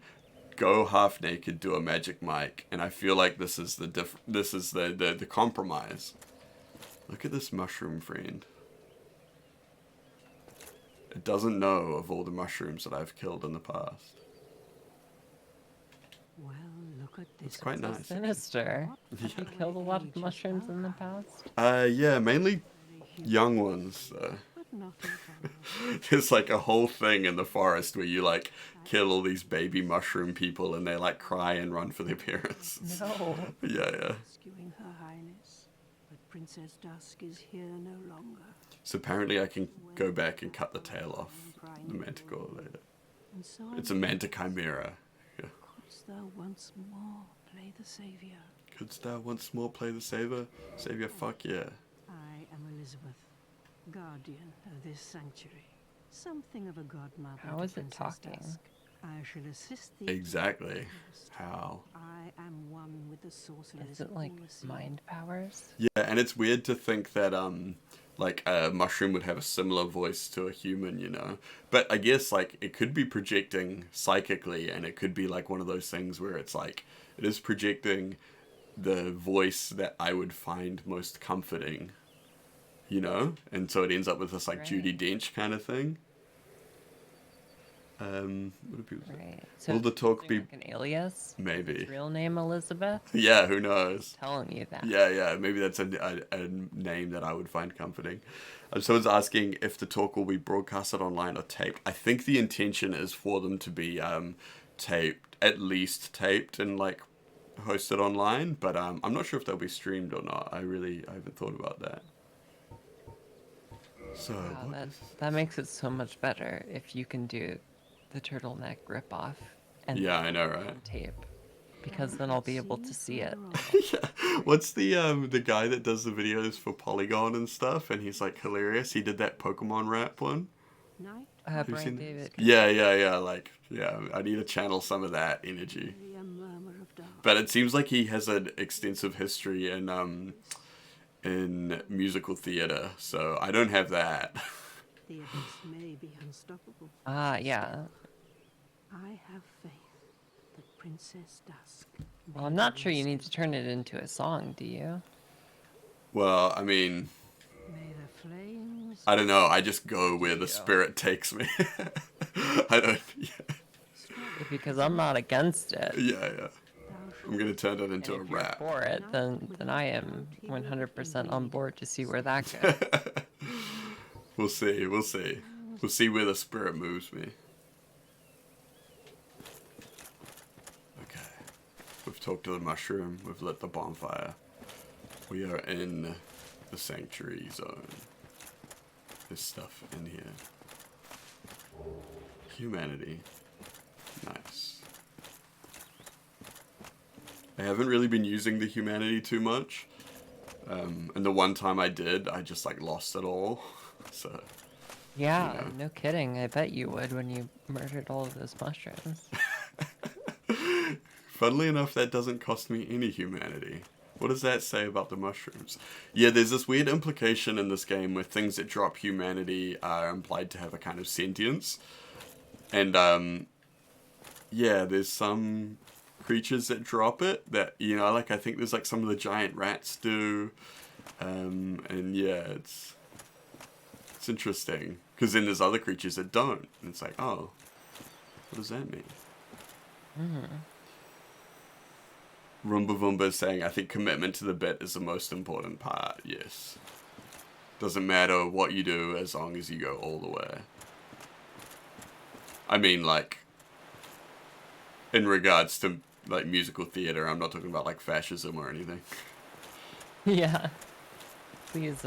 "Go half naked, do a magic mic," and I feel like this is the compromise. Look at this mushroom friend. It doesn't know of all the mushrooms that I've killed in the past.
Well, look at this.
It's quite
So
nice.
sinister. Have you killed a lot of mushrooms in the past?
Yeah, mainly young ones though.
But not in fun.
There's like a whole thing in the forest where you like kill all these baby mushroom people and they like cry and run for their parents.
No.
Yeah.
Rescuing Her Highness. But Princess Dusk is here no longer.
So apparently I can go back and cut the tail off the manticore later.
And so
It's a manticimera. Yeah.
couldst thou once more play the savior.
Couldst thou once more play the savior? Savior, fuck yeah.
I am Elizabeth, guardian of this sanctuary. Something of a godmother.
How
to
is it
Princess
talking?
Dusk. I shall assist thee.
Exactly. How?
I am one with the sorceress.
Is it like
Oolacile.
mind powers?
Yeah, and it's weird to think that like a mushroom would have a similar voice to a human, you know. But I guess like it could be projecting psychically, and it could be like one of those things where it's like it is projecting the voice that I would find most comforting, you know. And so it ends up with this like
Right.
Judi Dench kind of thing. What do people say?
Right. So
Will the talk
something
be
like an alias?
maybe?
Its real name Elizabeth?
Yeah, who knows?
Telling you that.
Yeah, maybe that's a name that I would find comforting. Someone's asking if the talk will be broadcasted online or taped. I think the intention is for them to be taped, at least taped and like hosted online, but I'm not sure if they'll be streamed or not. I haven't thought about that. So,
Wow,
what is-
that makes it so much better if you can do the turtleneck ripoff and
Yeah, I know,
put it
right?
on tape, because then I'll be able to see it.
Yeah. What's the guy that does the videos for Polygon and stuff, and he's like hilarious. He did that Pokemon rap one.
Night,
you
Brian
seen
David.
Yeah. Like, yeah, I need to channel some of that energy.
only a murmur of dark.
But it seems like he has an extensive history in musical theater, so I don't have that.
The abyss may be unstoppable.
Ah, yeah.
I have faith that Princess Dusk.
Well, I'm not sure you need to turn it into a song, do you?
Well, I mean,
May the flames.
I don't know. I just go where the spirit takes me. I don't.
Because I'm not against it.
Yeah. I'm gonna turn that into a
If you're
rap.
for it, then I am 100% on board to see where that goes.
We'll see. We'll see where the spirit moves me. Okay. We've talked to the mushroom. We've lit the bonfire. We are in the sanctuary zone. There's stuff in here. Humanity. Nice. I haven't really been using the humanity too much. And the one time I did, I just like lost it all. So,
Yeah,
you know.
no kidding. I bet you would when you murdered all of those mushrooms.
Funnily enough, that doesn't cost me any humanity. What does that say about the mushrooms? Yeah, there's this weird implication in this game where things that drop humanity are implied to have a kind of sentience. And, yeah, there's some creatures that drop it that, you know, like I think there's like some of the giant rats do. And yeah, it's interesting. Because then there's other creatures that don't. And it's like, oh, what does that mean? Roomba Voomba is saying, I think commitment to the bit is the most important part. Yes. Doesn't matter what you do as long as you go all the way. I mean, like, in regards to, like, musical theater, I'm not talking about, like, fascism or anything.
Yeah. Please,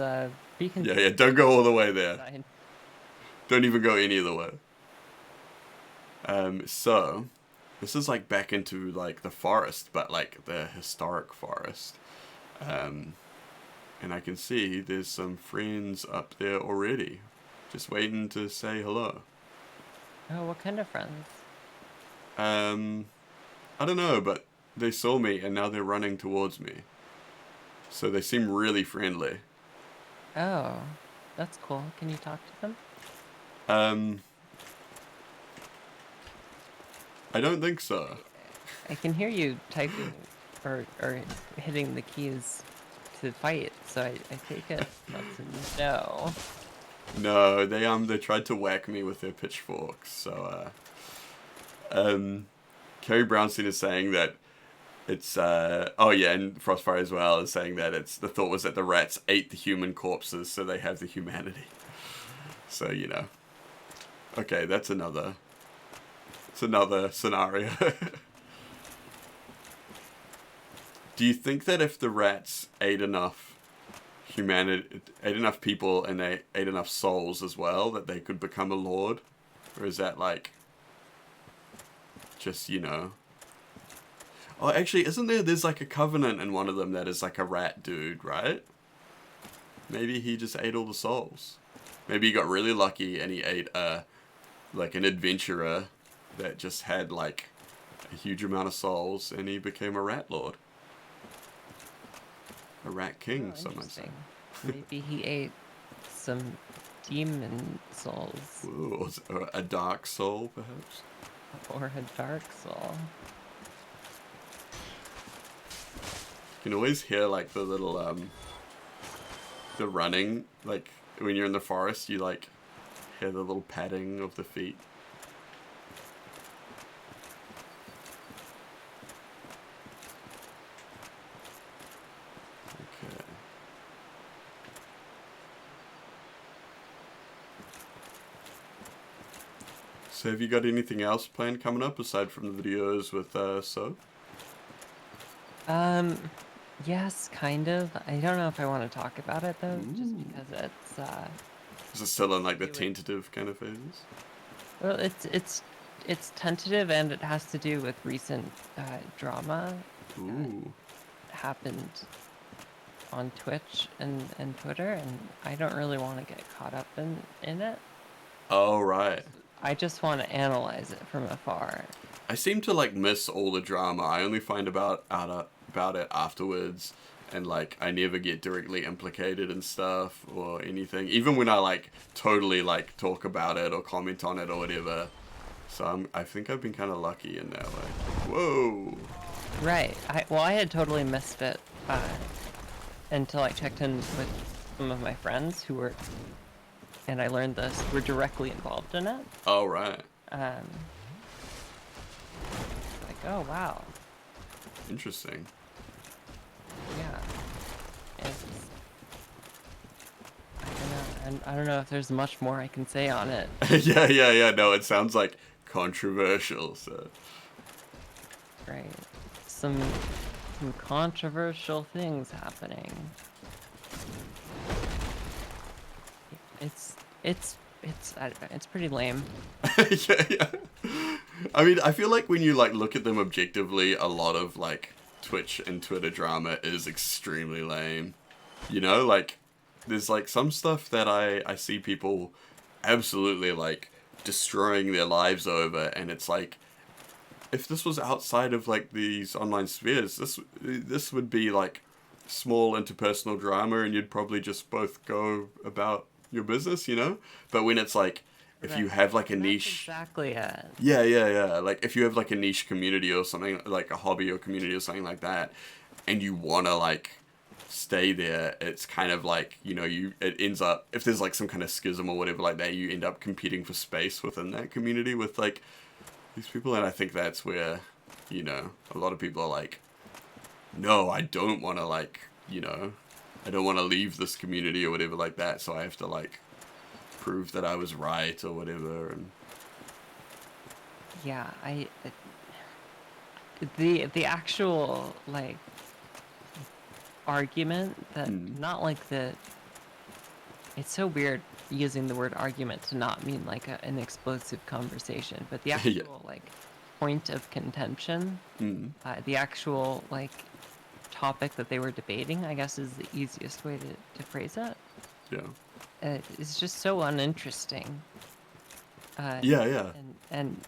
be considerate.
Yeah, don't go all the way there. Don't even go any of the way. So, This is like back into like the forest, but like the historic forest. And I can see there's some friends up there already, just waiting to say hello.
Oh, what kind of friends?
I don't know, but they saw me and now they're running towards me. So they seem really friendly.
Oh, that's cool. Can you talk to them?
I don't think so.
I can hear you typing or hitting the keys to fight, so I take it that's a no.
No, they tried to whack me with their pitchforks. So Kerry Brownstein is saying that it's oh yeah, and Frostfire as well is saying that the thought was that the rats ate the human corpses, so they have the humanity. So you know, okay, that's another scenario. Do you think that if the rats ate enough people, and they ate enough souls as well, that they could become a lord? Or is that like, just, you know? Oh, actually, there's like a covenant in one of them that is like a rat dude, right? Maybe he just ate all the souls. Maybe he got really lucky and he ate like an adventurer that just had like a huge amount of souls and he became a rat lord. A rat king, some might say.
Maybe he ate some demon souls.
Ooh, or a dark soul, perhaps?
Or a dark soul.
You can always hear like the little the running, like when you're in the forest, you like hear the little padding of the feet. Okay. So have you got anything else planned coming up aside from the videos with So?
Yes, kind of. I don't know if I want to talk about it though, just because it's
Is it still in like the tentative kind of phases?
well, it's tentative and it has to do with recent drama
Ooh.
that happened on Twitch and Twitter, and I don't really want to get caught up in it.
Oh, right.
I just want to analyze it from afar.
I seem to like miss all the drama. I only find about it afterwards, and like I never get directly implicated in stuff or anything. Even when I like totally like talk about it or comment on it or whatever. So I think I've been kind of lucky in that way. Whoa.
Right. I had totally missed it until I checked in with some of my friends who were, and I learned this, were directly involved in it.
Oh, right.
Like, oh wow.
Interesting.
Yeah. It's, I don't know. And I don't know if there's much more I can say on it.
Yeah. No, it sounds like controversial, so.
Right. Some controversial things happening. I don't know, it's pretty lame.
Yeah. I mean, I feel like when you like look at them objectively, a lot of like Twitch and Twitter drama is extremely lame. You know, like there's like some stuff that I see people absolutely like destroying their lives over, and it's like, if this was outside of like these online spheres, this would be like small interpersonal drama, and you'd probably just both go about your business, you know? But when it's like, if you have like a niche...
Exactly it.
Yeah. Like if you have like a niche community or something, like a hobby or community or something like that, and you want to like stay there, it's kind of like, you know, it ends up, if there's like some kind of schism or whatever like that, you end up competing for space within that community with like these people. And I think that's where, you know, a lot of people are like, no, I don't want to like, you know, I don't want to leave this community or whatever like that, so I have to like prove that I was right or whatever. And
Yeah, the actual like argument that not like it's so weird using the word argument to not mean like an explosive conversation, but the actual like point of contention, the actual like topic that they were debating, I guess is the easiest way to phrase it.
Yeah.
It's just so uninteresting.
Yeah, yeah.
And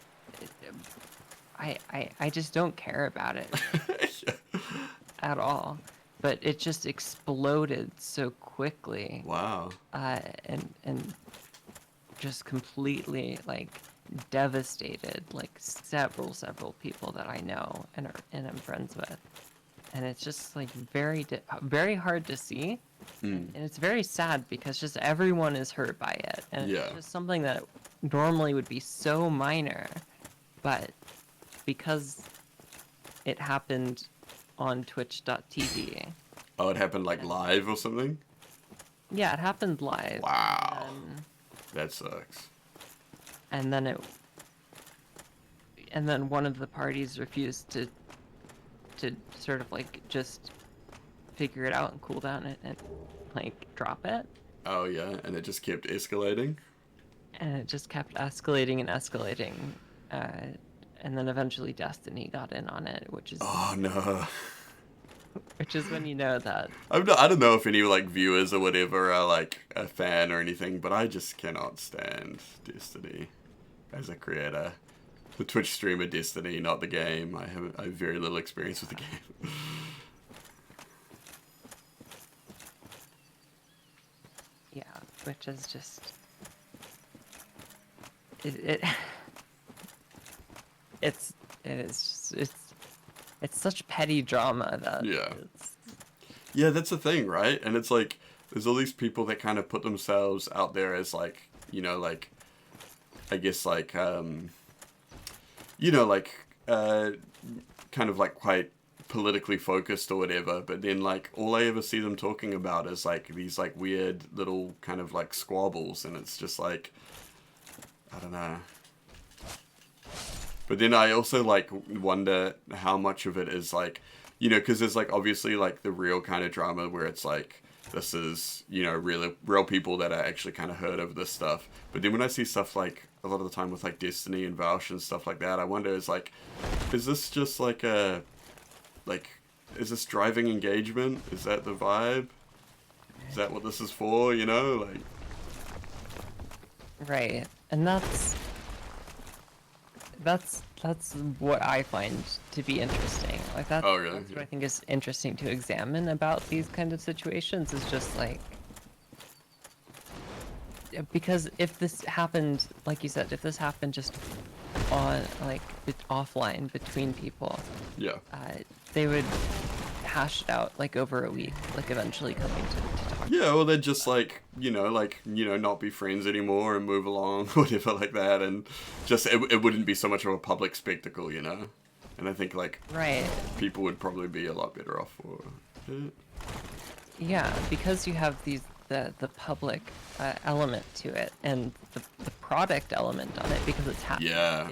I just don't care about it at all. But it just exploded so quickly.
Wow.
And just completely like devastated like several people that I know and I'm friends with. And it's just like very hard to see. And it's very sad because just everyone is hurt by it. And
Yeah.
it's just something that normally would be so minor, but because it happened on twitch.tv.
Oh, it happened like live or something?
Yeah, it happened live.
Wow. That sucks.
And then one of the parties refused to sort of like just figure it out and cool down and like drop it.
Oh yeah, and it just kept escalating?
And it just kept escalating and escalating. And then eventually Destiny got in on it, which is
Oh no.
which is when you know that.
I don't know if any like viewers or whatever are like a fan or anything, but I just cannot stand Destiny as a creator. The Twitch streamer Destiny, not the game. I have very little experience with the game.
Yeah, which is just it's such petty drama that
Yeah.
it's,
Yeah, that's the thing, right? And it's like, there's all these people that kind of put themselves out there as like, you know, like, I guess like, you know, like, kind of like quite politically focused or whatever, but then like all I ever see them talking about is like these like weird little kind of like squabbles, and it's just like, I don't know. But then I also like wonder how much of it is like, you know, because there's like obviously like the real kind of drama where it's like, this is, you know, real people that are actually kind of hurt over this stuff. But then when I see stuff like a lot of the time with like Destiny and Vouch and stuff like that, I wonder is like, is this just like a, like, is this driving engagement? Is that the vibe? Is that what this is for, you know? Like,
right. And that's what I find to be interesting. Like that's,
Oh, really?
that's what
Yeah.
I think is interesting to examine about these kind of situations is just like, because if this happened, like you said, if this happened just on like offline between people,
Yeah.
they would hash it out like over a week, like eventually coming to talk.
Yeah, well, they'd just like, you know, not be friends anymore and move along, whatever like that, and just, it wouldn't be so much of a public spectacle, you know? And I think, like,
Right.
people would probably be a lot better off for it.
Yeah, because you have the public element to it and the product element on it because it's happening.
Yeah,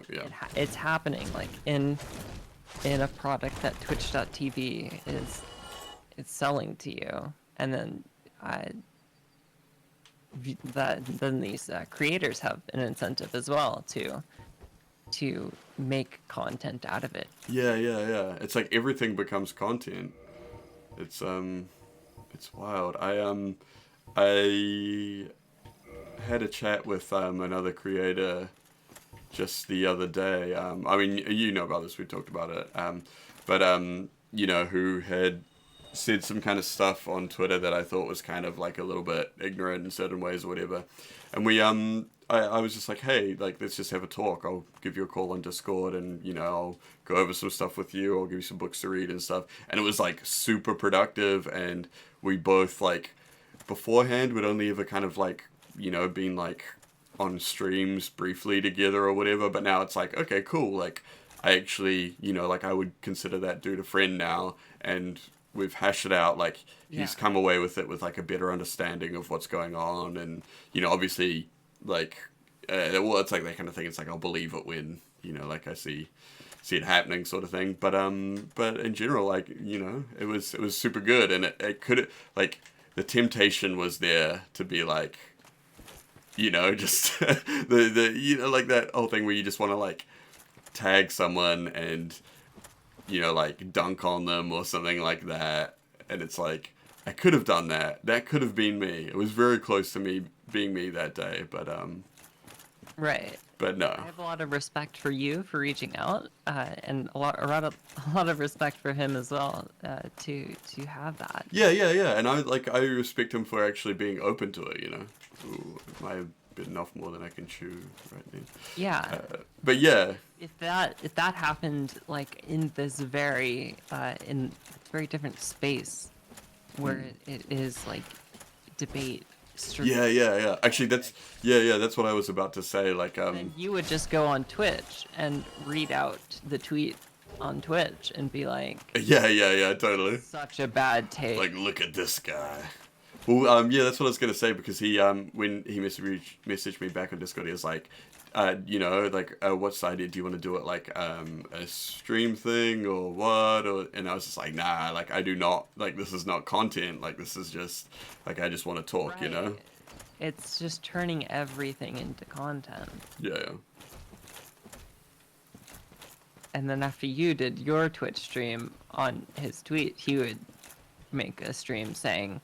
It's happening like in a product that Twitch.tv is selling to you, and then then these creators have an incentive as well to make content out of it.
Yeah. It's like everything becomes content. It's wild. I had a chat with another creator just the other day. I mean, you know about this, we talked about it. But you know, who had said some kind of stuff on Twitter that I thought was kind of like a little bit ignorant in certain ways or whatever. And we I was just like, hey, like, let's just have a talk. I'll give you a call on Discord and, you know, I'll go over some stuff with you. I'll give you some books to read and stuff. And it was like super productive, and we both like beforehand would only ever kind of like, you know, been like on streams briefly together or whatever, but now it's like, okay, cool, like I actually, you know, like I would consider that dude a friend now, and we've hashed it out, like he's come away with it with like a better understanding of what's going on, and, you know, obviously like well, it's like that kind of thing, it's like I'll believe it when, you know, like I see it happening sort of thing, but in general, like, you know, it was super good, and it could, like, the temptation was there to be like, you know, just the you know, like that whole thing where you just want to like tag someone and, you know, like dunk on them or something like that. And it's like, I could have done that. That could have been me. It was very close to me being me that day, but
Right.
But no.
I have a lot of respect for you for reaching out, and a lot of respect for him as well, to have that.
Yeah, and I respect him for actually being open to it. You know, ooh, I might have bitten off more than I can chew right now.
Yeah.
But yeah.
If that happened like in this very different space, where it is like debate.
Yeah. Actually, that's what I was about to say. Like,
Then you would just go on Twitch and read out the tweet on Twitch and be like,
yeah, totally.
such a bad take.
Like, look at this guy. Well, yeah, that's what I was gonna say, because he, when he messaged me back on Discord, he was like, you know, like, what's the idea? Do you want to do it like a stream thing or what? And I was just like, nah, like I do not, like this is not content. Like this is just, like I just want to talk,
Right.
you know?
It's just turning everything into content.
Yeah.
And then after you did your Twitch stream on his tweet, he would make a stream saying,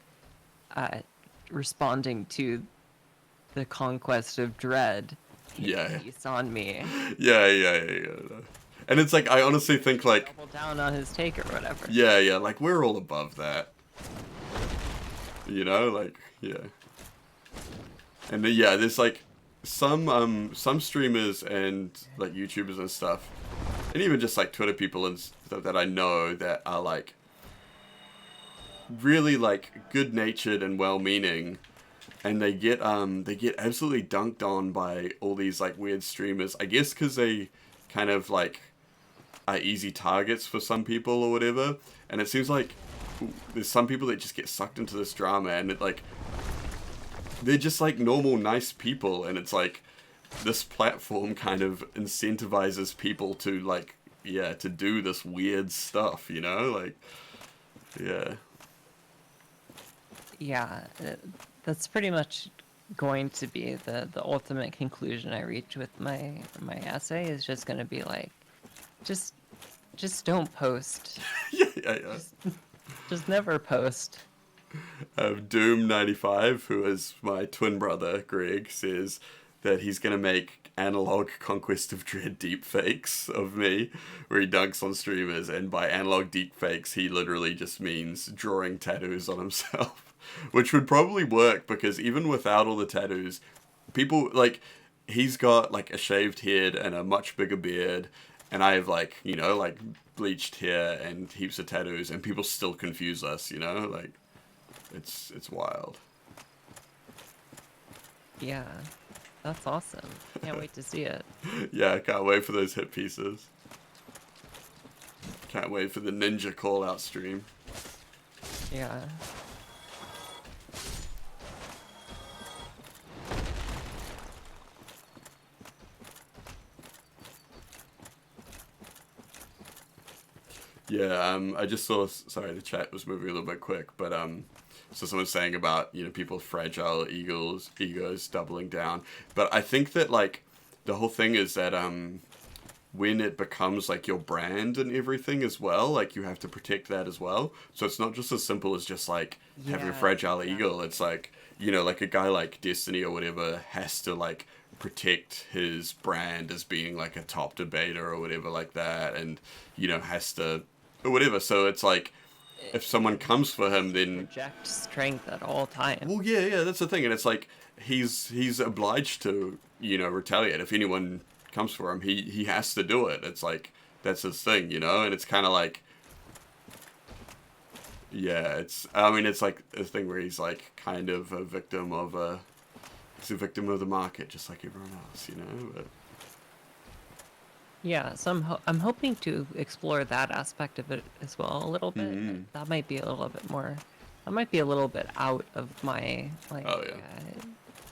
responding to the conquest of dread.
Yeah.
Peace on me.
Yeah. And it's like, I honestly think like,
Double down on his take or whatever.
yeah, like we're all above that. You know, like, yeah. And then, yeah, there's like some streamers and like YouTubers and stuff, and even just like Twitter people and stuff that I know that are like really like good-natured and well-meaning, and they get absolutely dunked on by all these like weird streamers, I guess because they kind of like are easy targets for some people or whatever. And it seems like there's some people that just get sucked into this drama, and it like they're just like normal nice people, and it's like this platform kind of incentivizes people to like, yeah, to do this weird stuff, you know, like, yeah.
Yeah, that's pretty much going to be the ultimate conclusion I reach with my essay, is just going to be like, just don't post.
yeah.
Just never post.
Doom95, who is my twin brother, Greg, says that he's going to make analog Conquest of Dread deepfakes of me, where he dunks on streamers, and by analog deepfakes, he literally just means drawing tattoos on himself, which would probably work, because even without all the tattoos, people, like, he's got, like, a shaved head and a much bigger beard, and I have, like, you know, like, bleached hair and heaps of tattoos, and people still confuse us, you know, like, it's wild.
Yeah, that's awesome. Can't wait to see it.
Yeah, I can't wait for those hit pieces. Can't wait for the ninja call-out stream.
Yeah.
Yeah, I just saw, sorry, the chat was moving a little bit quick, but, so someone's saying about, you know, people with fragile egos doubling down. But I think that, like, the whole thing is that, when it becomes, like, your brand and everything as well, like, you have to protect that as well. So it's not just as simple as just, like, having a fragile ego. It's, like, you know, like, a guy like Destiny or whatever has to, like, protect his brand as being, like, a top debater or whatever like that, and, you know, has to, or whatever. So it's, like, if someone comes for him, then
Project strength at all times.
well, yeah, that's the thing, and it's like he's obliged to, you know, retaliate if anyone comes for him. He has to do it. It's like that's his thing, you know, and it's kind of like, yeah, it's, I mean, it's like a thing where he's like kind of a victim of he's a victim of the market, just like everyone else, you know. But
Yeah, so I'm hoping to explore that aspect of it as well a little bit.
Mhm.
That might be a little bit more. That might be a little bit out of my like
Oh, yeah.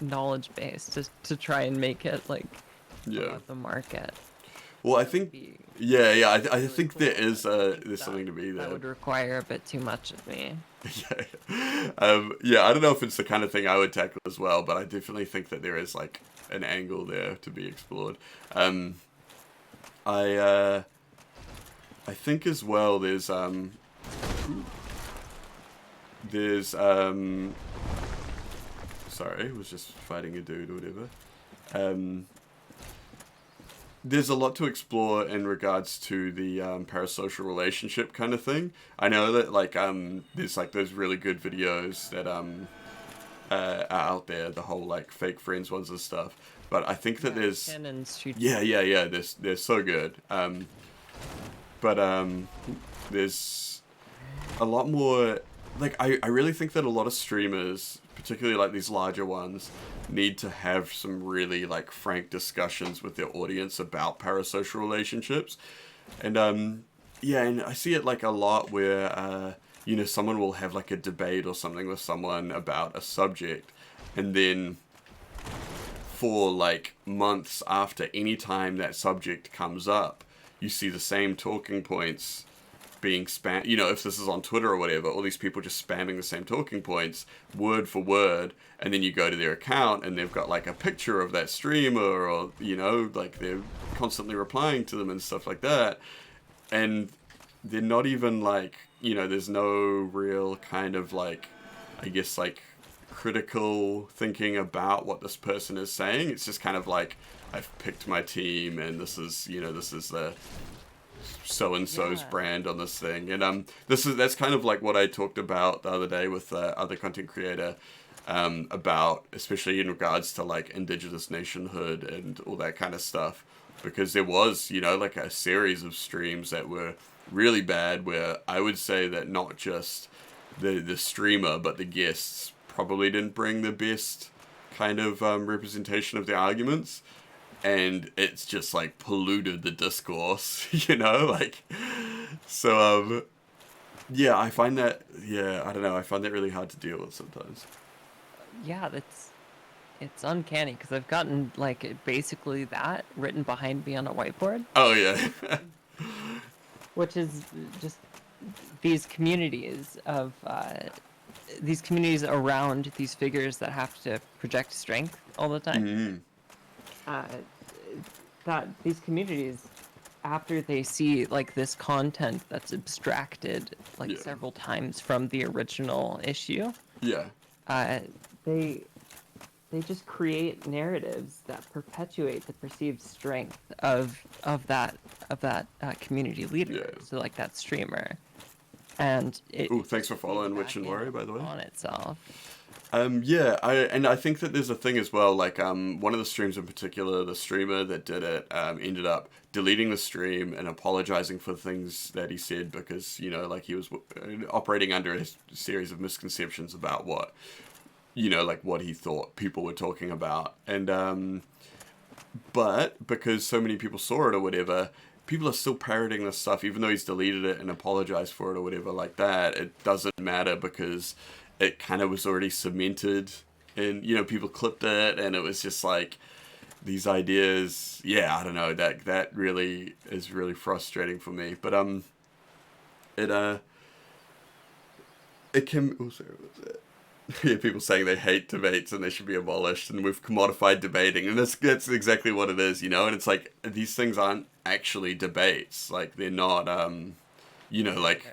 knowledge base to try and make it like
yeah,
about the market.
well, I think
Be
I
really
think
cool.
there is there's
That-
something to be there.
That would require a bit too much of me.
Yeah, I don't know if it's the kind of thing I would tackle as well, but I definitely think that there is like an angle there to be explored. I think as well sorry, was just fighting a dude or whatever. There's a lot to explore in regards to the parasocial relationship kind of thing. I know that like there's like those really good videos that are out there, the whole like fake friends ones and stuff. But I think that there's
Ken and Street.
yeah. They're so good. But there's a lot more. Like I really think that a lot of streamers, particularly like these larger ones, need to have some really like frank discussions with their audience about parasocial relationships. And yeah, and I see it like a lot where you know, someone will have like a debate or something with someone about a subject, and then for like months after, any time that subject comes up, you see the same talking points being spam. You know, if this is on Twitter or whatever, all these people just spamming the same talking points word for word, and then you go to their account and they've got like a picture of that streamer, or you know, like they're constantly replying to them and stuff like that, and they're not even like, you know, there's no real kind of like, I guess like critical thinking about what this person is saying. It's just kind of like, I've picked my team and this is, you know, this is the so and so's brand on this thing. And that's kind of like what I talked about the other day with other content creator about, especially in regards to like indigenous nationhood and all that kind of stuff, because there was, you know, like a series of streams that were really bad, where I would say that not just the streamer but the guests probably didn't bring the best kind of representation of the arguments, and it's just like polluted the discourse, you know, like, so yeah, I find that, yeah, I don't know, I find that really hard to deal with sometimes.
Yeah, it's uncanny because I've gotten like basically that written behind me on a whiteboard,
Oh yeah.
which is just these communities of these communities around these figures that have to project strength all the time.
Mm-hmm.
That these communities, after they see like this content that's abstracted like several times from the original issue,
Yeah.
they just create narratives that perpetuate the perceived strength of that community leader.
Yeah.
So like that streamer, and it.
Ooh, thanks for
just
following
feeds
Witch and
back
Worry,
in
by the way.
on itself.
Yeah, I think that there's a thing as well, like, one of the streams in particular, the streamer that did it, ended up deleting the stream and apologizing for things that he said, because, you know, like, he was operating under a series of misconceptions about what, you know, like, what he thought people were talking about. And, but because so many people saw it or whatever, people are still parroting this stuff, even though he's deleted it and apologized for it or whatever like that. It doesn't matter, because it kind of was already cemented, and, you know, people clipped it, and it was just like these ideas. Yeah, I don't know, that really is really frustrating for me. But it can also, yeah, people saying they hate debates and they should be abolished, and we've commodified debating, and that's exactly what it is, you know. And it's like, these things aren't actually debates, like, they're not you know, like,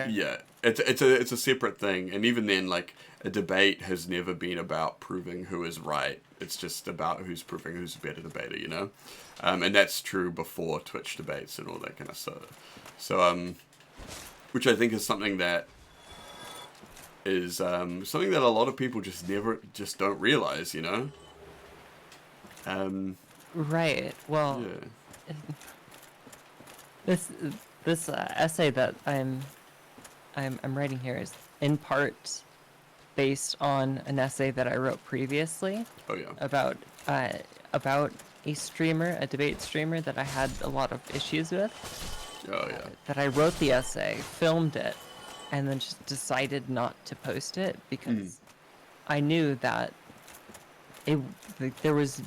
yeah, it's a separate thing. And even then, like, a debate has never been about proving who is right. It's just about who's proving who's a better debater, you know. And that's true before Twitch debates and all that kind of stuff. So which I think is something that is something that a lot of people just don't realize, you know.
Right. Well,
Yeah.
this essay that I'm writing here is in part based on an essay that I wrote previously.
Oh yeah.
About a streamer, a debate streamer that I had a lot of issues with.
Oh yeah.
That I wrote the essay, filmed it, and then just decided not to post it because I knew that there was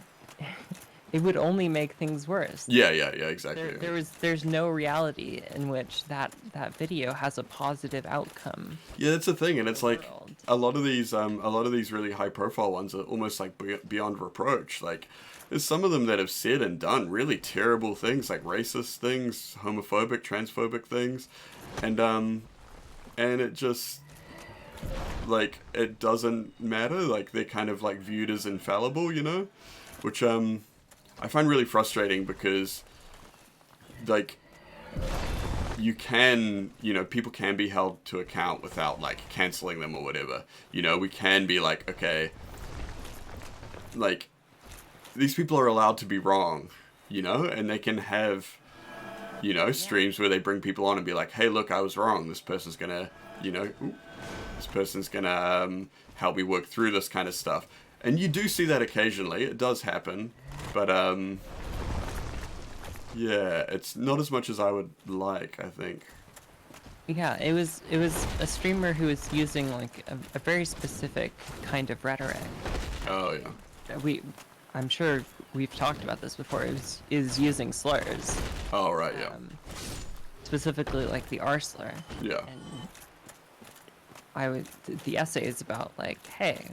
it would only make things worse.
Yeah, exactly.
There's no reality in which that video has a positive outcome.
Yeah, that's the thing, and it's like
world.
a lot of these really high profile ones are almost like beyond reproach. Like, there's some of them that have said and done really terrible things, like racist things, homophobic, transphobic things, and it just, like, it doesn't matter. Like, they're kind of like viewed as infallible, you know, which I find really frustrating because, like, you can, you know, people can be held to account without, like, canceling them or whatever. You know, we can be like, okay, like, these people are allowed to be wrong, you know, and they can have, you know, streams where they bring people on and be like, hey, look, I was wrong. This person's gonna, you know, this person's gonna help me work through this kind of stuff. And you do see that occasionally. It does happen. But, yeah, it's not as much as I would like, I think.
Yeah, it was a streamer who was using like a very specific kind of rhetoric.
Oh, yeah.
I'm sure we've talked about this before. Is using slurs.
Oh, right, yeah.
Specifically like the R slur.
Yeah.
And the essay is about like, hey,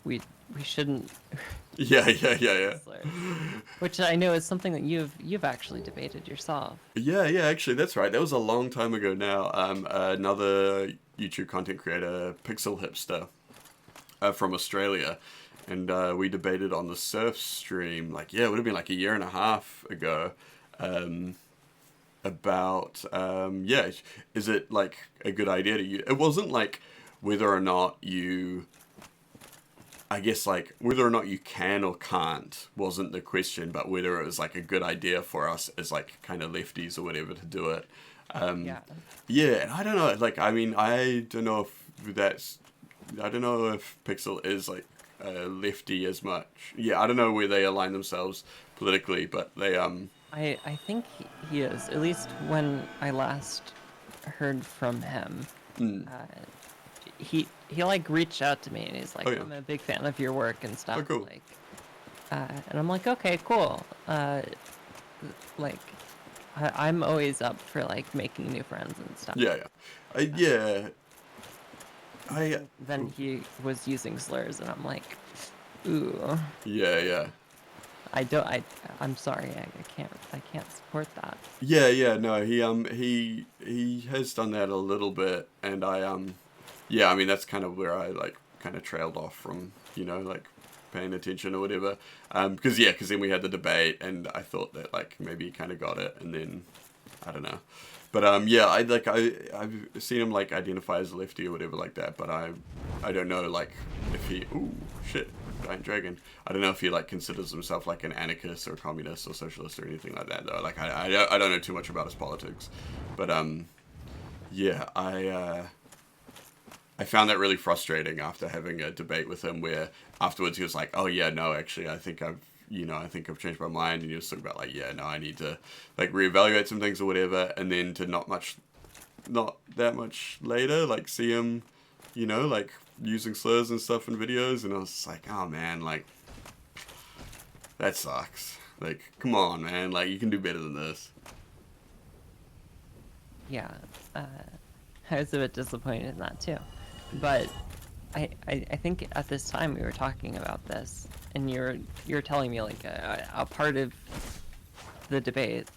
we shouldn't.
Yeah.
Slur. Which I know is something that you've actually debated yourself.
Yeah, actually, that's right. That was a long time ago now. Another YouTube content creator, Pixel Hipster, from Australia, and we debated on the Surf stream, like, yeah, it would have been like a year and a half ago, about, yeah, is it, like, a good idea to use? It wasn't, like, whether or not you... I guess, like, whether or not you can or can't wasn't the question, but whether it was, like, a good idea for us as, like, kind of lefties or whatever to do it. Yeah, and I don't know, like, I mean, I don't know if Pixel is, like, lefty as much. Yeah, I don't know where they align themselves politically, but they,
I think he is, at least when I last heard from him. He like reached out to me and he's like, I'm a big fan of your work and stuff.
Oh, cool.
Like, and I'm like, okay, cool. Like, I'm always up for like making new friends and stuff.
Yeah.
Then he was using slurs and I'm like, ooh.
Yeah.
I'm sorry, I can't support that.
Yeah, no, he has done that a little bit, and yeah, I mean, that's kind of where I, like, kind of trailed off from, you know, like, paying attention or whatever. Because then we had the debate, and I thought that, like, maybe he kind of got it, and then, I don't know. But, yeah, I've seen him, like, identify as a lefty or whatever like that, but I don't know, like, if he... Ooh, shit, giant dragon. I don't know if he, like, considers himself, like, an anarchist or communist or socialist or anything like that, though. Like, I don't know too much about his politics. But, yeah, I found that really frustrating after having a debate with him where afterwards he was like, oh yeah, no, actually, I think I've changed my mind. And he was talking about like, yeah, no, I need to like reevaluate some things or whatever. And then to not that much later, like see him, you know, like using slurs and stuff in videos. And I was just like, oh man, like that sucks. Like, come on, man. Like you can do better than this.
Yeah. I was a bit disappointed in that too. But I think at this time we were talking about this, and you're telling me like a part of the debate.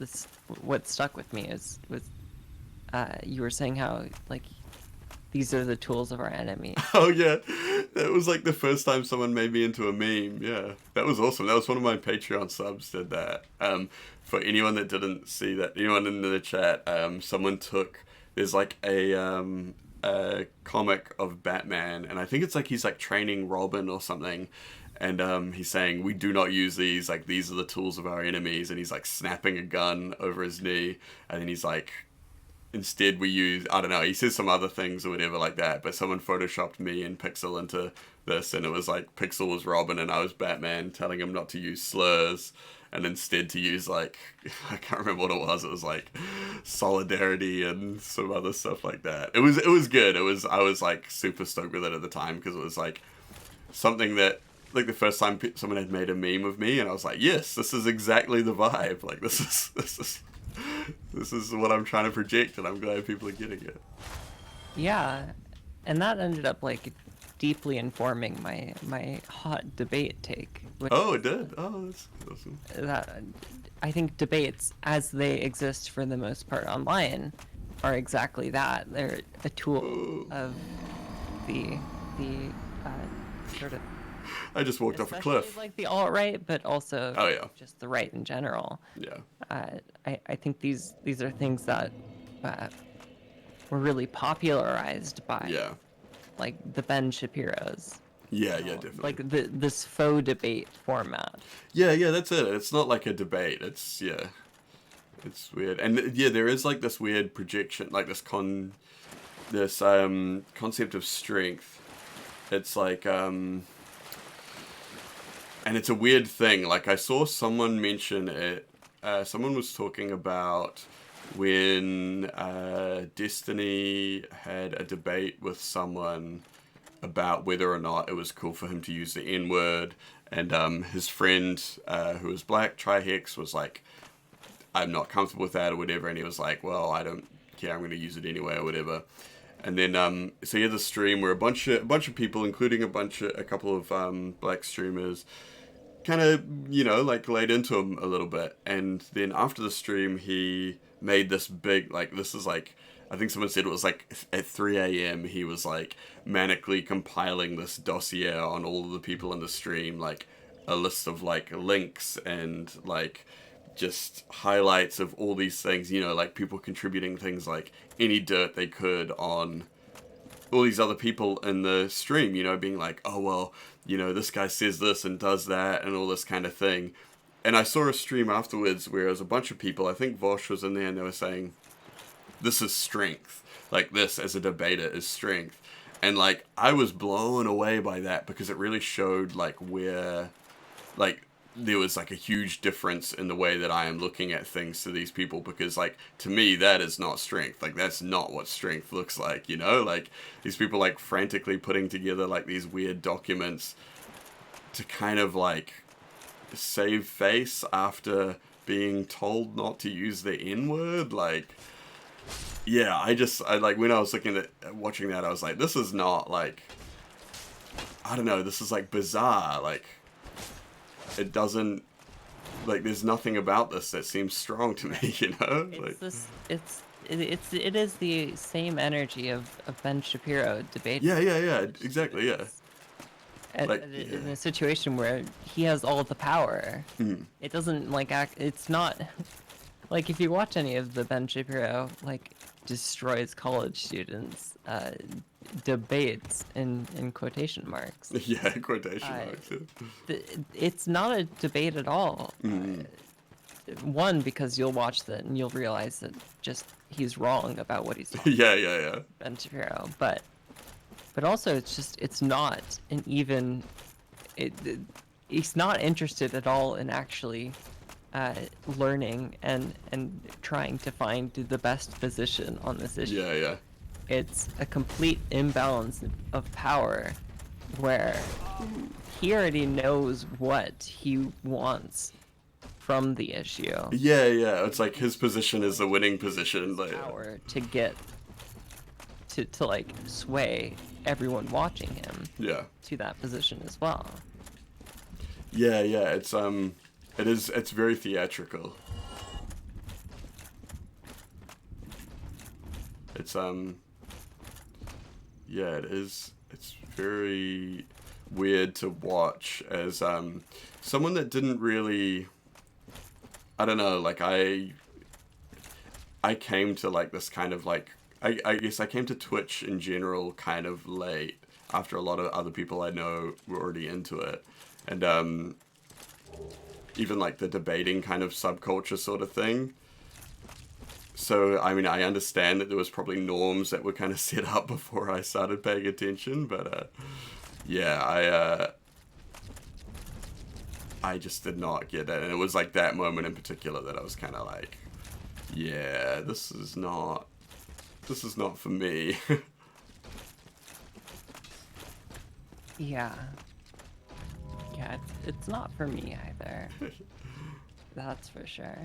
What stuck with me was you were saying how like these are the tools of our enemy.
Oh yeah, that was like the first time someone made me into a meme. Yeah, that was awesome. That was one of my Patreon subs did that. For anyone that didn't see that, anyone in the chat, someone took. There's like a comic of Batman, and I think it's like he's like training Robin or something, and he's saying we do not use these, like these are the tools of our enemies, and he's like snapping a gun over his knee, and then he's like, instead we use, I don't know, he says some other things or whatever like that, but someone photoshopped me and Pixel into this, and it was like Pixel was Robin and I was Batman, telling him not to use slurs and instead to use like, I can't remember what it was like solidarity and some other stuff like that. It was good. I was like super stoked with it at the time because it was like something that like the first time someone had made a meme of me, and I was like, yes, this is exactly the vibe. Like this is what I'm trying to project, and I'm glad people are getting it.
Yeah, and that ended up like deeply informing my hot debate take. Which
Oh, it did. Oh, that's awesome.
that I think debates, as they exist for the most part online, are exactly that. They're a tool of the sort of,
I just walked off a
especially
cliff.
like the alt-right, but also
Oh yeah.
just the right in general.
Yeah.
I think these are things that were really popularized by
Yeah.
like the Ben Shapiros.
Yeah, yeah, definitely.
Like this faux debate format.
Yeah, yeah, that's it. It's not like a debate. It's it's weird. And yeah, there is like this weird projection, like this concept of strength. It's like and it's a weird thing. Like I saw someone mention it. Someone was talking about when Destiny had a debate with someone about whether or not it was cool for him to use the N-word, and his friend who was black, Trihex, was like, I'm not comfortable with that or whatever, and he was like, well, I don't care, I'm going to use it anyway or whatever. And then so you had the stream where a bunch of people, including a couple of black streamers, kind of, you know, like laid into him a little bit. And then after the stream, he made this big, like, this is like, I think someone said it was like at 3 a.m. he was like manically compiling this dossier on all of the people in the stream, like a list of like links and like just highlights of all these things, you know, like people contributing things like any dirt they could on all these other people in the stream, you know, being like, oh, well, you know, this guy says this and does that and all this kind of thing. And I saw a stream afterwards where there was a bunch of people, I think Vosh was in there, and they were saying, this is strength. Like, this as a debater is strength. And, like, I was blown away by that because it really showed, like, where, like, there was, like, a huge difference in the way that I am looking at things to these people, because, like, to me, that is not strength. Like, that's not what strength looks like, you know? Like, these people, like, frantically putting together, like, these weird documents to kind of, like, save face after being told not to use the N-word. Like, yeah, I like, when I was looking at watching that, I was like, this is not, like, I don't know, this is, like, bizarre. Like, it doesn't, like, there's nothing about this that seems strong to me, you know?
It is the same energy of Ben Shapiro debating.
Yeah, exactly, yeah. Like,
In a situation where he has all the power, it doesn't, like, it's not, like, if you watch any of the Ben Shapiro, like, destroys college students debates in quotation marks.
Yeah, quotation marks.
It's not a debate at all. One, because you'll watch that and you'll realize that just he's wrong about what he's talking
yeah.
Ben Shapiro, but also it's not an even. He's not interested at all in actually learning and trying to find the best position on this issue.
Yeah.
It's a complete imbalance of power where he already knows what he wants from the issue.
Yeah. It's like his position is the winning position. Like,
power to get to like sway everyone watching him.
Yeah.
To that position as well.
Yeah. It's very theatrical. It's yeah, it is. It's very weird to watch as someone that didn't really, I don't know, like I came to like this kind of like, I guess I came to Twitch in general kind of late after a lot of other people I know were already into it. And even like the debating kind of subculture sort of thing. So, I mean, I understand that there was probably norms that were kind of set up before I started paying attention, but yeah, I just did not get it. And it was like that moment in particular that I was kind of like, yeah, this is not for me.
Yeah. Yeah, it's not for me either. That's for sure.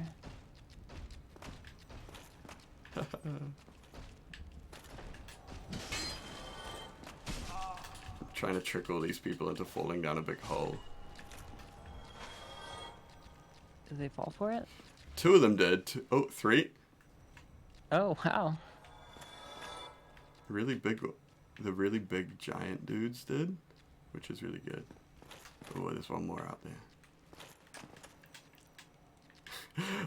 Trying to trick all these people into falling down a big hole.
Did they fall for it?
2 of them did. Oh, 3.
Oh, wow.
Really big. The really big giant dudes did, which is really good. Oh, there's one more out there.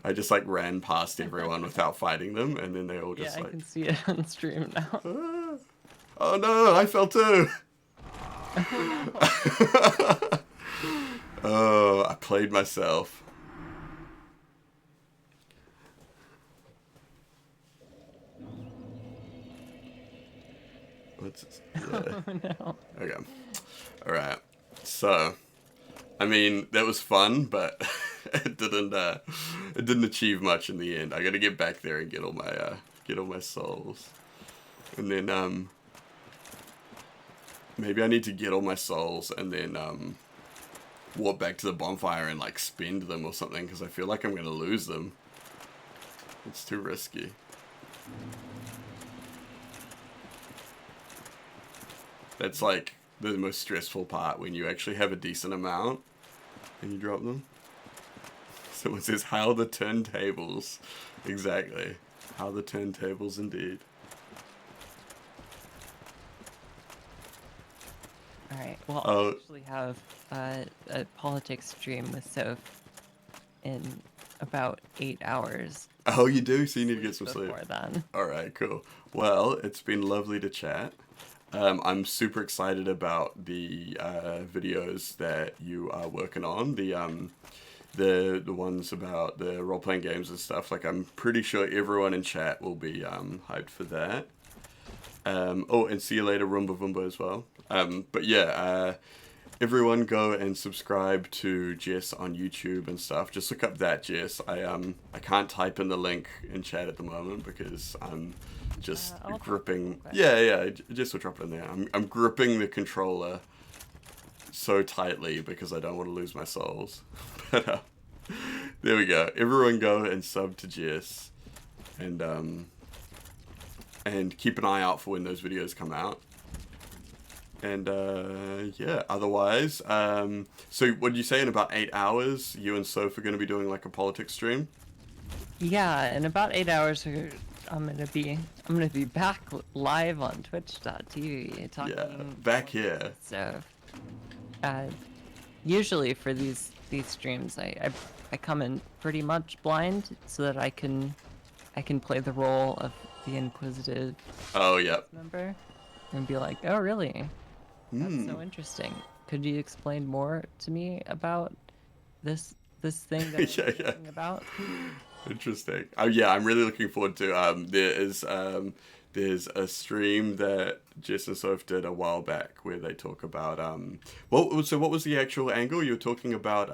I just like ran past everyone without fighting them, and then they all just
Yeah, I
like.
can see it on stream now.
Ah. Oh no! I fell too. Oh, I played myself. What's
Oh no.
Okay. All right. So, I mean, that was fun, but it didn't achieve much in the end. I got to get back there and get all my souls, and then maybe I need to get all my souls and then walk back to the bonfire and like spend them or something, because I feel like I'm gonna lose them. It's too risky. That's like the most stressful part, when you actually have a decent amount and you drop them. Someone says, how the turntables. Exactly. How the turntables indeed.
Alright, well,
Oh.
I actually have a politics stream with Soph in about 8 hours.
Oh, you do? So you need to get some sleep.
Before then.
Alright, cool. Well, it's been lovely to chat. I'm super excited about the videos that you are working on. The ones about the role-playing games and stuff. Like, I'm pretty sure everyone in chat will be hyped for that. Oh, and see you later, Roomba Voomba as well. But yeah, everyone go and subscribe to Jess on YouTube and stuff. Just look up ThatJess. I can't type in the link in chat at the moment because I'm just gripping. Yeah, Jess will drop it in there. I'm gripping the controller so tightly because I don't want to lose my souls. But there we go. Everyone go and sub to Jess, and keep an eye out for when those videos come out. And yeah, otherwise, so what did you say, in about 8 hours, you and Soph are going to be doing like a politics stream?
Yeah, in about 8 hours, I'm gonna be back live on Twitch.tv talking.
Yeah, back here.
So, usually for these streams, I come in pretty much blind so that I can play the role of the inquisitive.
Oh yeah.
Member, and be like, oh really? That's so interesting. Could you explain more to me about this thing that
Yeah,
I'm talking about?
Interesting. Oh yeah, I'm really looking forward to. There's a stream that Jess and Soph did a while back where they talk about what was the actual angle you were talking about,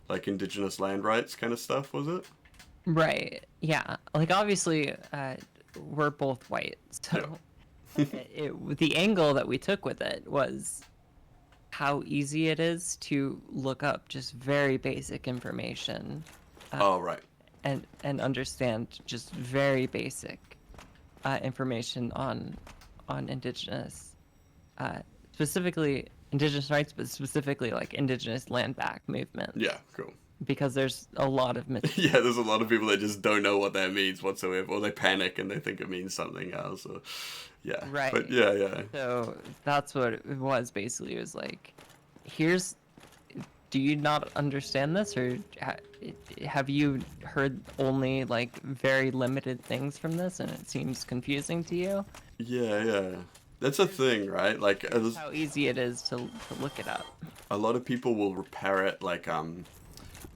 like indigenous land rights kind of stuff, was it?
Right. Yeah. Like obviously, we're both white, so the angle that we took with it was how easy it is to look up just very basic information.
Oh right.
And understand just very basic information on indigenous, specifically indigenous rights, but specifically like indigenous land back movement.
Yeah, cool.
Because there's a lot of
yeah, there's a lot of people that just don't know what that means whatsoever, or they panic and they think it means something else. Or, yeah,
right.
But yeah.
So that's what it was basically. It was like, do you not understand this, or have you heard only like very limited things from this, and it seems confusing to you?
Yeah. That's a thing, right? Like
how easy it is to look it up.
A lot of people will parrot like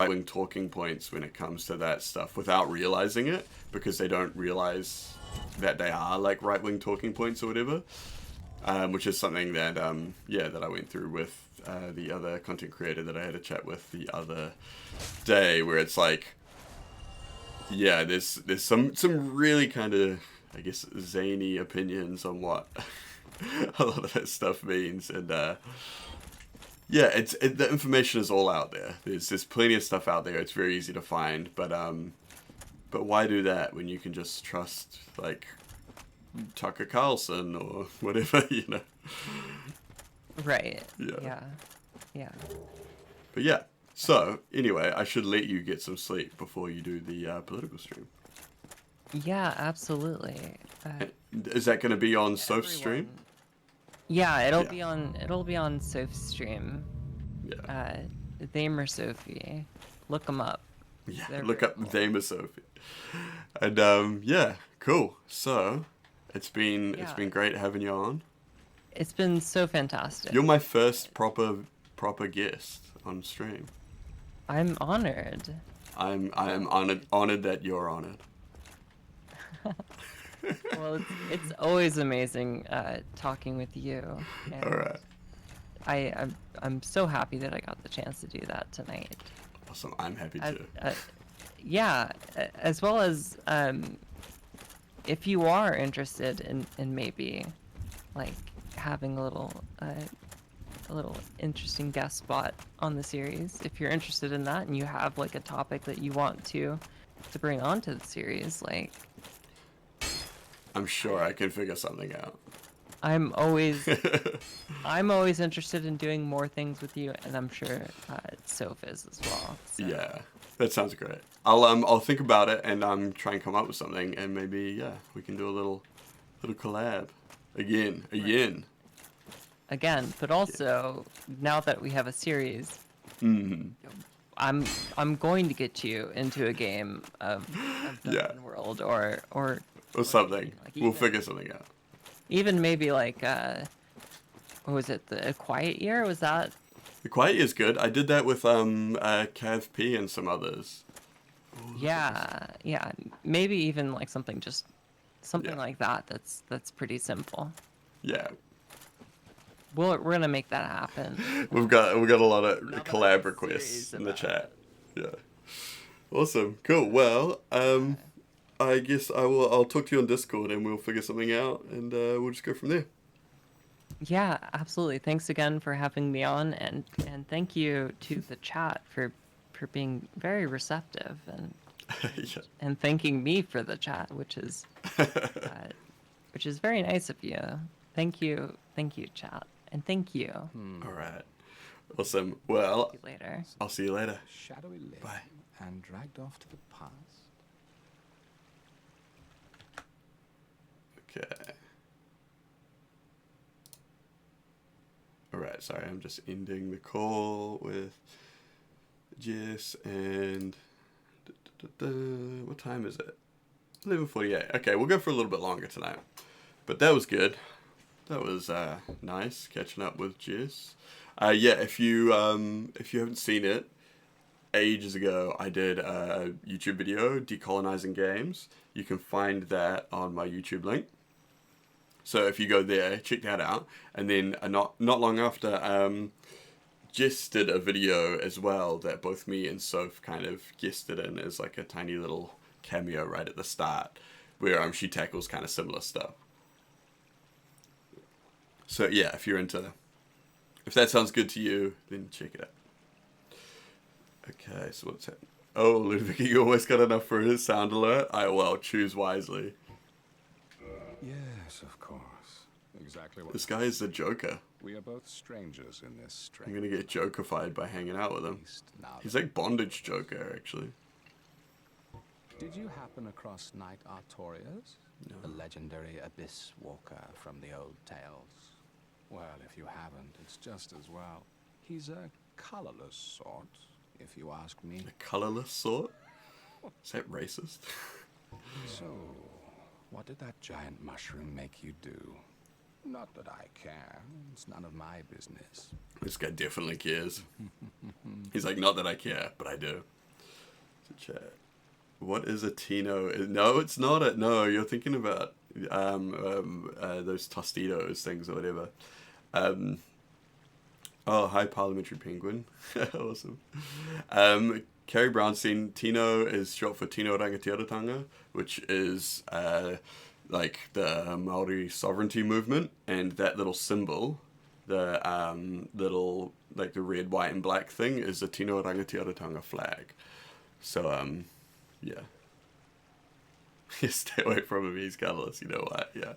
right-wing talking points when it comes to that stuff without realizing it, because they don't realize that they are like right-wing talking points or whatever, which is something that that I went through with the other content creator that I had a chat with the other day, where it's like, yeah, there's some really kind of, I guess, zany opinions on what a lot of that stuff means, and Yeah, the information is all out there. There's plenty of stuff out there. It's very easy to find, but why do that when you can just trust like Tucker Carlson or whatever, you know?
Right.
Yeah.
Yeah.
But yeah. So anyway, I should let you get some sleep before you do the political stream.
Yeah, absolutely.
Is that going to be on Soph's stream?
Yeah, it'll
Yeah.
be on Soph's stream.
Yeah.
Thamer Sophie. Look them up.
Yeah.
They're
Look
very
up
cool.
Thamer Sophie. And yeah, cool. So it's been great having you on.
It's been so fantastic.
You're my first proper guest on stream.
I'm honored.
I'm honored that you're honored.
Well, it's always amazing talking with you. And
All right.
I'm so happy that I got the chance to do that tonight.
Awesome. I'm happy
As-
too.
Yeah, as well as if you are interested in maybe like having a little interesting guest spot on the series, if you're interested in that and you have like a topic that you want to bring onto the series, like
I'm sure I can figure something out.
I'm always interested in doing more things with you, and I'm sure Soph is as well. So.
Yeah, that sounds great. I'll think about it and try and come up with something, and maybe we can do a little collab again.
Again, but also now that we have a series,
Mm-hmm.
I'm going to get you into a game of Dungeon World or
something.
Like
We'll figure something out.
even maybe like what was it, the Quiet Year? Was that?
The Quiet Year's good. I did that with Cav P and some others.
Yeah, maybe even like something
Yeah.
like that. That's pretty simple.
Yeah,
We're gonna make that happen.
we've got a lot of
Now that I
collab
have a
requests
series
in the
about
chat. Yeah, awesome, cool. Well, I guess I'll talk to you on Discord and we'll figure something out and we'll just go from there.
Yeah, absolutely. Thanks again for having me on, and thank you to the chat for being very receptive
Yeah.
and thanking me for the chat, which is very nice of you. Thank you, chat, and thank you.
All right. Awesome. Well,
See you later.
I'll see you later.
Shadowy lake
Bye.
and dragged off to the past.
Okay. All right. Sorry, I'm just ending the call with Jess and what time is it? 11:48. Okay, we'll go for a little bit longer tonight. But that was good. That was nice catching up with Jess. Yeah, if you haven't seen it, ages ago I did a YouTube video decolonizing games. You can find that on my YouTube link. So if you go there, check that out. And then not long after, Jess did a video as well that both me and Soph kind of guested in as like a tiny little cameo right at the start, where she tackles kind of similar stuff. So yeah, if that sounds good to you, then check it out. Okay, so what's happening? Oh, Ludwig, you almost got enough for his sound alert? Well, choose wisely.
Yes, of course. Exactly what
This guy is the Joker.
we are both strangers in this strange.
I'm gonna get Joker-fied by hanging out with him.
beast now
He's
that-
like bondage Joker, actually.
Did you happen across Knight Artorias?
No.
The legendary abyss walker from the old tales? Well, if you haven't, it's just as well. He's a colorless sort, if you ask me.
A colorless sort? Is that racist?
So, what did that giant mushroom make you do? Not that I care. It's none of my business.
This guy definitely cares. He's like, not that I care, but I do. So chat. What is a Tino? No, it's not a... No, you're thinking about those Tostitos things or whatever. Oh, hi, Parliamentary Penguin. Awesome. Carrie Brownstein, Tino is short for Tino Rangatiratanga, which is like the Maori sovereignty movement, and that little symbol, the little like the red, white, and black thing is the Tino Rangatiratanga flag. So yeah. Stay away from him. He's colorless. You know what? Yeah.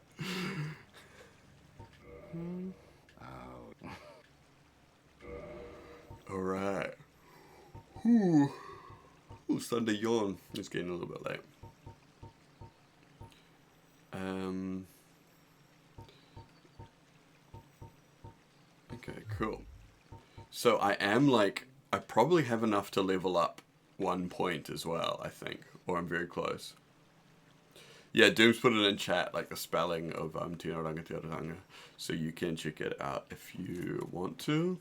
All right. Ooh, Sunday yawn. It's getting a little bit late. Okay, cool. So I probably have enough to level up 1 point as well, I think. Or I'm very close. Yeah, Doom's put it in chat, like the spelling of Tino Rangatiratanga. So you can check it out if you want to.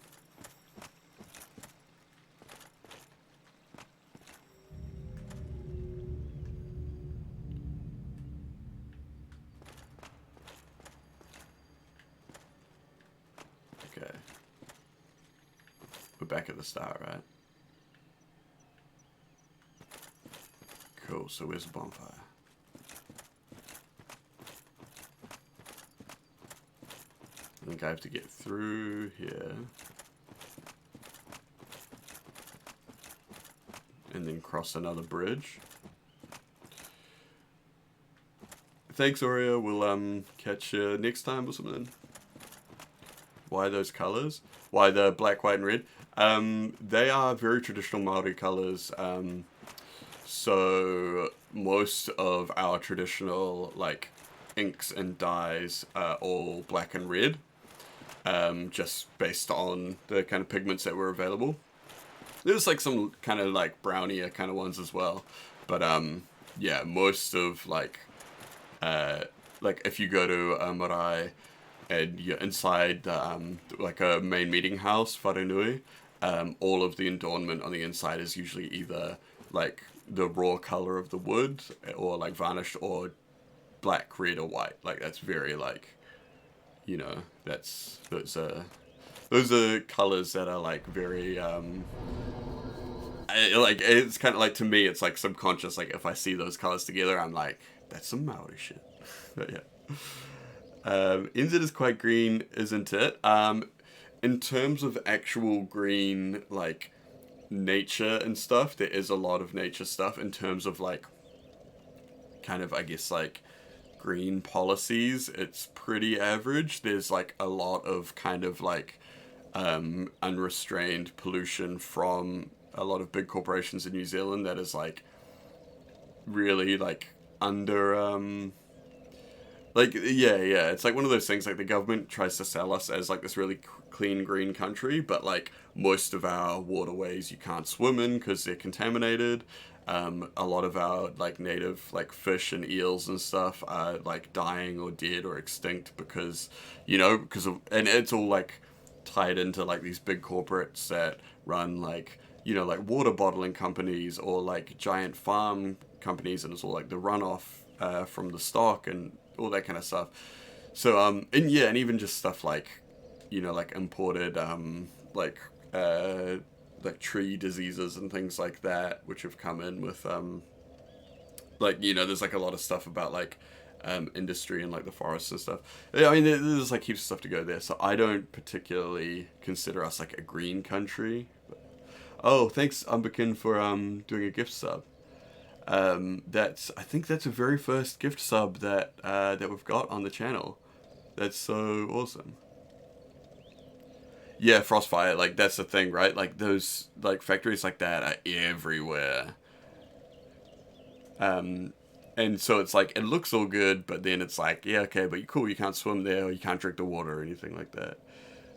Okay. We're back at the start, right? Cool, so where's the bonfire? I think I have to get through here. And then cross another bridge. Thanks, Oreo. We'll catch you next time or something. Why those colors? Why the black, white, and red? They are very traditional Maori colors. So most of our traditional like inks and dyes are all black and red. Just based on the kind of pigments that were available. There's like some kind of like brownier kind of ones as well. But yeah, most of like if you go to Marae and you're inside like a main meeting house, Wharenui, all of the adornment on the inside is usually either like the raw color of the wood or like varnished or black, red, or white. Like that's very like, you know, that's those are colors that are like very like it's kind of like, to me it's like subconscious, like if I see those colors together I'm like, that's some Maori shit. But yeah, NZ is quite green, isn't it? In terms of actual green, like nature and stuff, there is a lot of nature stuff. In terms of like kind of, I guess, like green policies, it's pretty average. There's like a lot of kind of like unrestrained pollution from a lot of big corporations in New Zealand that is like really like under like yeah, it's like one of those things, like the government tries to sell us as like this really clean green country, but like most of our waterways you can't swim in because they're contaminated. A lot of our like native like fish and eels and stuff are like dying or dead or extinct because, you know, because of, and it's all like tied into like these big corporates that run like, you know, like water bottling companies or like giant farm companies, and it's all like the runoff from the stock and all that kind of stuff. So and yeah, and even just stuff like, you know, like imported like tree diseases and things like that, which have come in with like, you know, there's like a lot of stuff about like industry and like the forests and stuff. Yeah, I mean, there's like heaps of stuff to go there. So I don't particularly consider us like a green country. Oh, thanks, Umberkin, for doing a gift sub. I think that's the very first gift sub that that we've got on the channel. That's so awesome. Yeah, Frostfire, like that's the thing, right? Like those like factories like that are everywhere. And so it's like, it looks all good, but then it's like, yeah, okay, but cool, you can't swim there, or you can't drink the water or anything like that.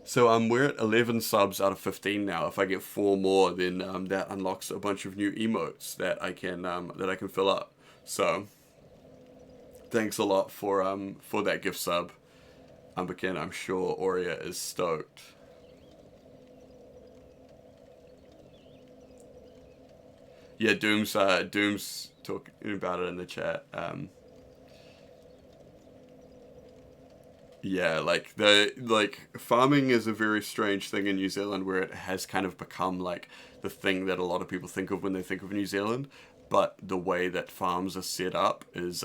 So we're at 11 subs out of 15 now. If I get 4 more, then that unlocks a bunch of new emotes that I can fill up. So thanks a lot for that gift sub, Umberkin. I'm sure Aurea is stoked. Yeah, Doom's talking about it in the chat. Yeah, like farming is a very strange thing in New Zealand, where it has kind of become like the thing that a lot of people think of when they think of New Zealand. But the way that farms are set up is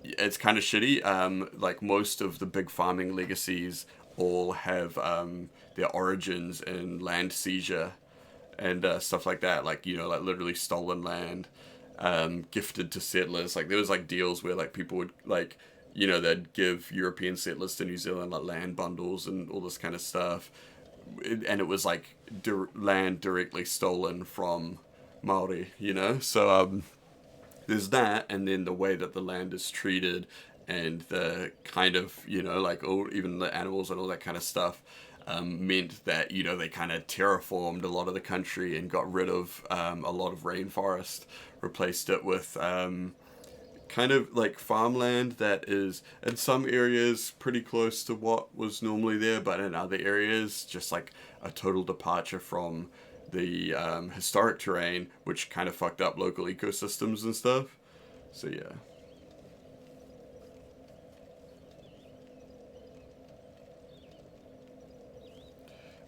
it's kind of shitty. Like most of the big farming legacies all have their origins in land seizure and stuff like that. Like, you know, like literally stolen land, gifted to settlers. Like there was like deals where like people would like, you know, they'd give European settlers to New Zealand like land bundles and all this kind of stuff. And it was like land directly stolen from Maori, you know? So there's that, and then the way that the land is treated and the kind of, you know, like all, even the animals and all that kind of stuff, meant that, you know, they kind of terraformed a lot of the country and got rid of a lot of rainforest, replaced it with kind of like farmland that is in some areas pretty close to what was normally there, but in other areas just like a total departure from the historic terrain, which kind of fucked up local ecosystems and stuff. So yeah.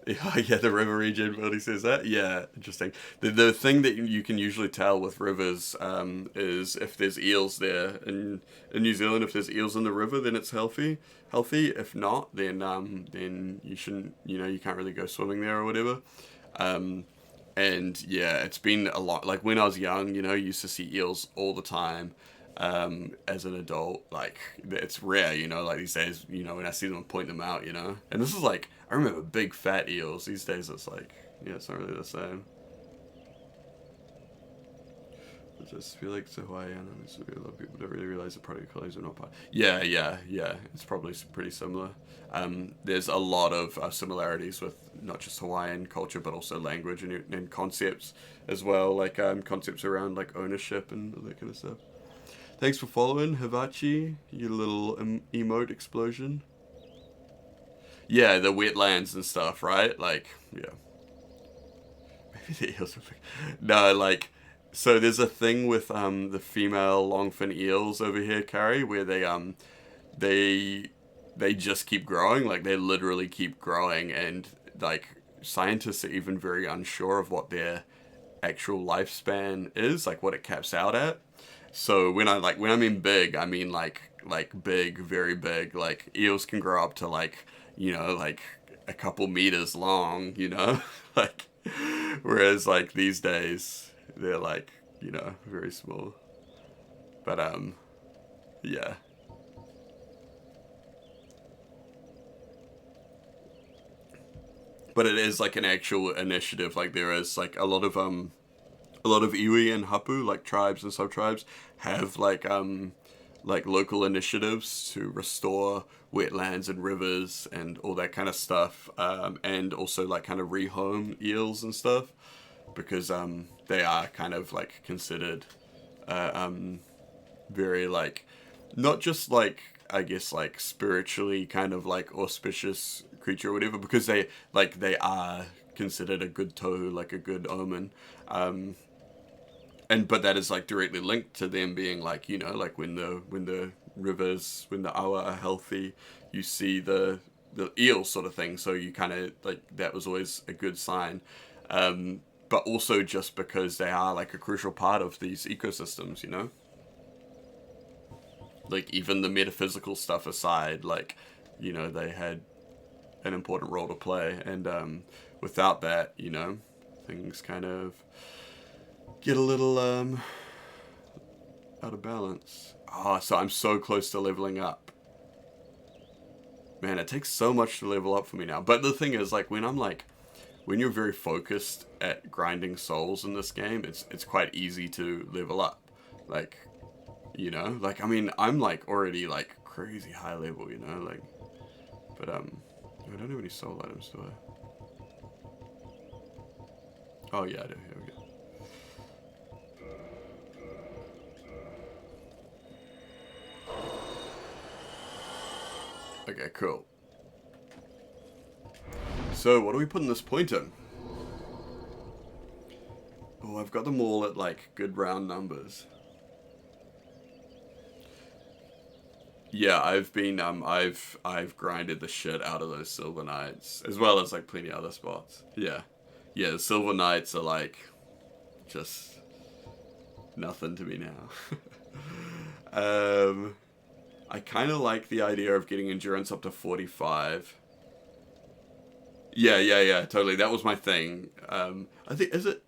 Yeah, the river region, Bodhi says that. Yeah, interesting. The thing that you can usually tell with rivers is if there's eels there. In New Zealand, if there's eels in the river, then it's healthy. Healthy. If not, then you shouldn't, you know, you can't really go swimming there or whatever. And yeah, it's been a lot. Like when I was young, you know, you used to see eels all the time. As an adult, like it's rare, you know, like these days, you know, when I see them, I point them out, you know. And this is like, I remember big fat eels. These days it's like, yeah, it's not really the same. I just feel like it's Hawaiian, and a lot of people don't really realize the product colors are not part. Yeah. It's probably pretty similar. There's a lot of similarities with not just Hawaiian culture, but also language and concepts as well, like concepts around like ownership and all that kind of stuff. Thanks for following, Hivachi, you little emote explosion. Yeah, the wetlands and stuff, right? Like, yeah. Maybe the eels are big. No, like, so there's a thing with the female longfin eels over here, Carrie, where they just keep growing. Like, they literally keep growing, and like scientists are even very unsure of what their actual lifespan is, like what it caps out at. So when I mean big, I mean like big, very big. Like eels can grow up to like, you know, like a couple meters long, you know, like whereas like these days they're like, you know, very small. But yeah. But it is like an actual initiative. Like there is like a lot of iwi and hapu, like tribes and sub-tribes, have like local initiatives to restore wetlands and rivers and all that kind of stuff, and also like kind of rehome eels and stuff, because they are kind of like considered very like not just like, I guess, like spiritually kind of like auspicious creature or whatever, because they are considered a good tohu, like a good omen. And but that is like directly linked to them being like, you know, like when the rivers, when the awa are healthy, you see the eel sort of thing. So you kind of like, that was always a good sign. But also just because they are like a crucial part of these ecosystems, you know. Like even the metaphysical stuff aside, like, you know, they had an important role to play, and without that, you know, things kind of get a little out of balance. Oh, so I'm so close to leveling up. Man, it takes so much to level up for me now. But the thing is, like, when you're very focused at grinding souls in this game, it's quite easy to level up. Like, you know, like, I mean, I'm like already like crazy high level, you know, like, but I don't have any soul items, do I? Oh yeah, I do. Here we go. Okay, cool. So, what are we putting this point in? Oh, I've got them all at like good round numbers. Yeah, I've been I've grinded the shit out of those Silver Knights, as well as like plenty of other spots. Yeah, the Silver Knights are like just nothing to me now. I kind of like the idea of getting endurance up to 45. Yeah, totally. That was my thing. I think, is it?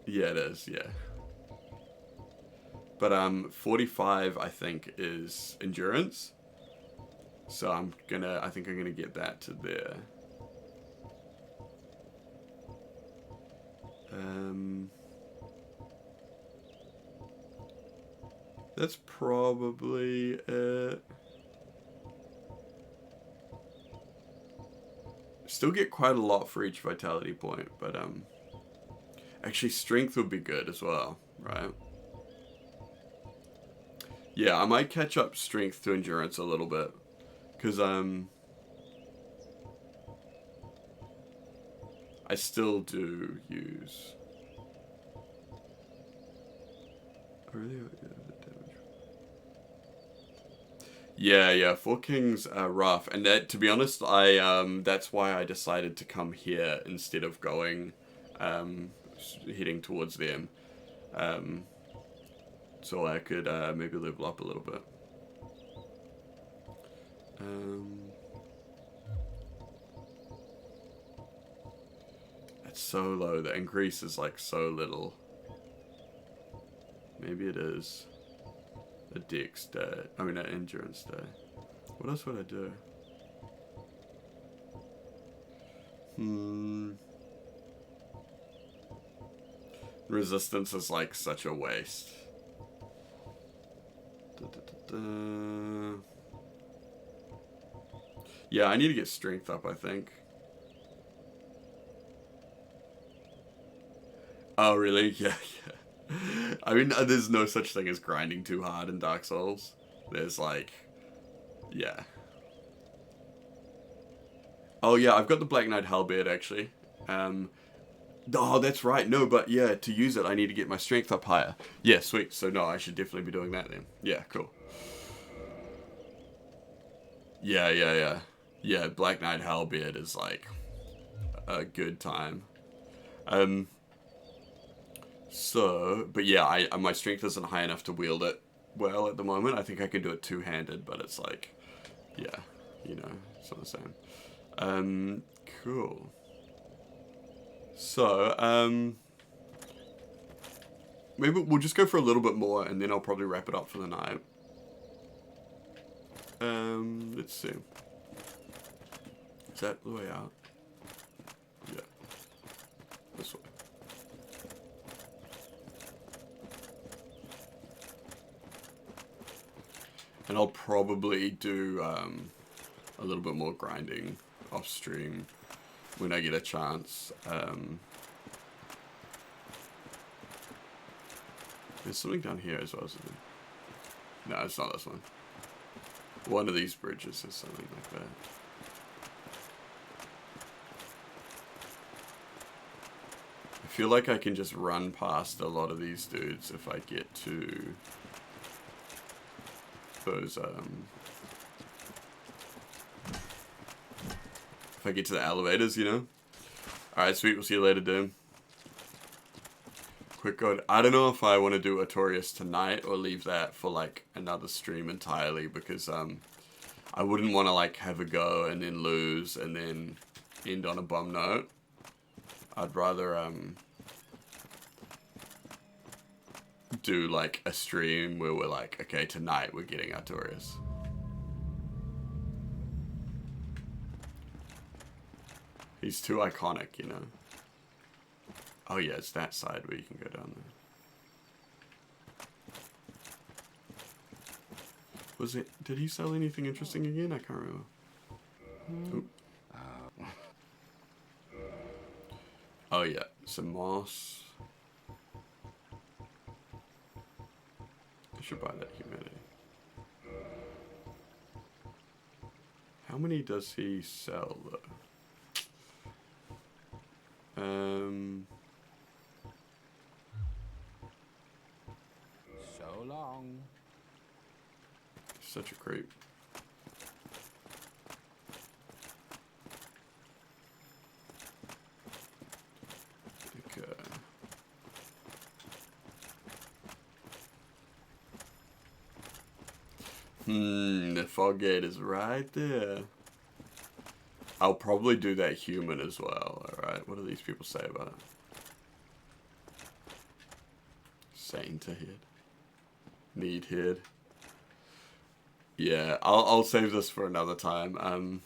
Yeah, it is, yeah. But 45, I think, is endurance. So I think I'm gonna get that to there. That's probably it. Still get quite a lot for each vitality point, but actually strength would be good as well, right? Yeah, I might catch up strength to endurance a little bit, because I still do use. Oh, really? Yeah, Four Kings are rough, and that, to be honest, that's why I decided to come here instead of going, heading towards them, so I could maybe level up a little bit. It's so low. The increase is like so little. Maybe it is a dex day. I mean, an endurance day. What else would I do? Resistance is like such a waste. Yeah, I need to get strength up, I think. Oh, really? Yeah. I mean, there's no such thing as grinding too hard in Dark Souls. There's like, yeah. Oh yeah, I've got the Black Knight Halberd actually. Oh, that's right. No, but yeah, to use it, I need to get my strength up higher. Yeah, sweet. So no, I should definitely be doing that then. Yeah, cool. Yeah. Yeah, Black Knight Halberd is like a good time. So, but yeah, my strength isn't high enough to wield it well at the moment. I think I can do it two-handed, but it's like, yeah, you know, it's not the same. Cool. So, maybe we'll just go for a little bit more, and then I'll probably wrap it up for the night. Let's see. Is that the way out? Yeah. This way. And I'll probably do a little bit more grinding off stream when I get a chance. There's something down here as well, isn't there? No, it's not this one. One of these bridges is something like that. I feel like I can just run past a lot of these dudes if I get to those, if I get to the elevators, you know? Alright, sweet, we'll see you later, dude. Quick code. I don't know if I want to do Artorias tonight or leave that for, like, another stream entirely, because, I wouldn't want to, like, have a go and then lose and then end on a bum note. I'd rather, do, like, a stream where we're like, okay, tonight we're getting Artorias. He's too iconic, you know? Oh yeah, it's that side where you can go down there. Was it, did he sell anything interesting again? I can't remember. Oh yeah, some moss. I should buy that humanity. How many does he sell though?
So long.
Such a creep. Okay. The fog gate is right there. I'll probably do that human as well. Alright, what do these people say about it? Saint ahead. Need head. Yeah, I'll save this for another time.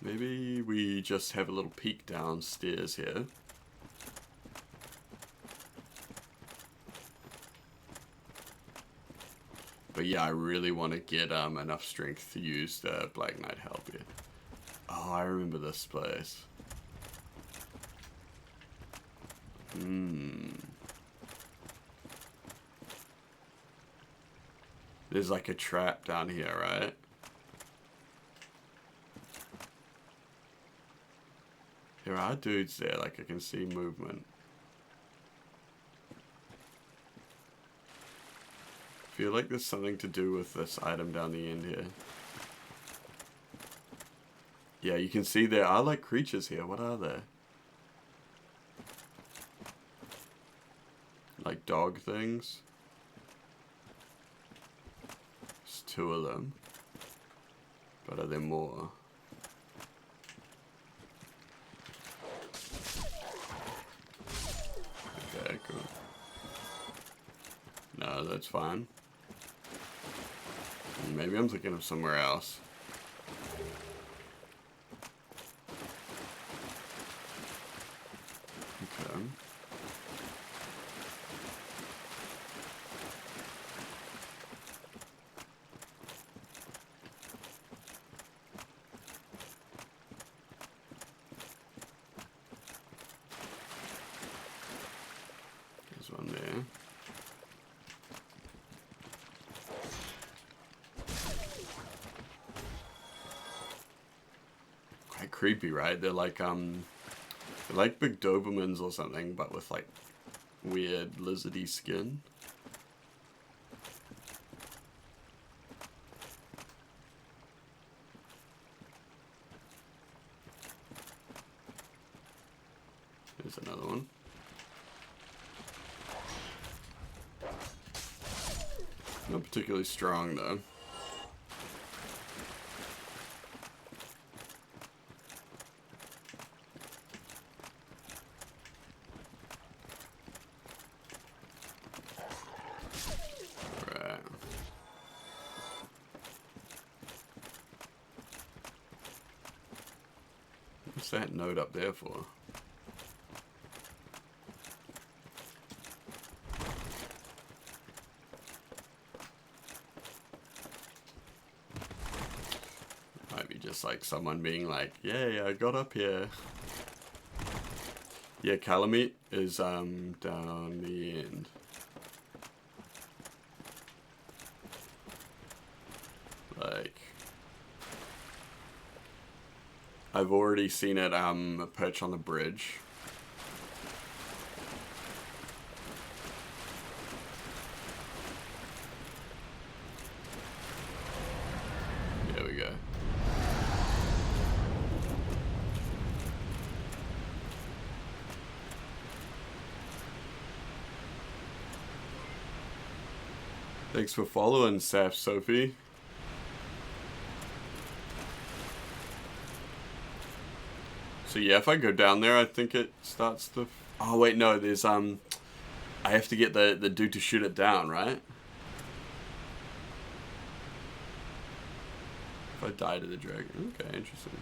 Maybe we just have a little peek downstairs here. But yeah, I really want to get enough strength to use the Black Knight Halberd. Oh, I remember this place. There's like a trap down here, right? There are dudes there, like I can see movement. Feel like there's something to do with this item down the end here. Yeah, you can see there are like creatures here. What are they? Like dog things. There's 2 of them. But are there more? Okay, cool. No, that's fine. Maybe I'm thinking of somewhere else. Okay. There's one there. Quite creepy, right? They're like big Dobermans or something, but with like weird lizardy skin. There's another one. Not particularly strong though. What's that note up there for? Might be just like someone being like, yay, I got up here. Yeah, Calamite is down the end. Like, I've already seen it perch on the bridge. There we go. Thanks for following, Saf Sophie. So yeah, if I go down there, I think it starts the... Oh wait, no, there's I have to get the dude to shoot it down, right? If I die to the dragon. Okay, interesting.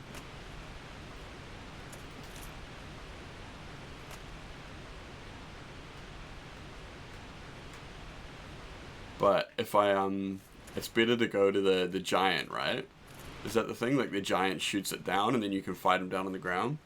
But if I it's better to go to the giant, right? Is that the thing? Like the giant shoots it down and then you can fight him down on the ground?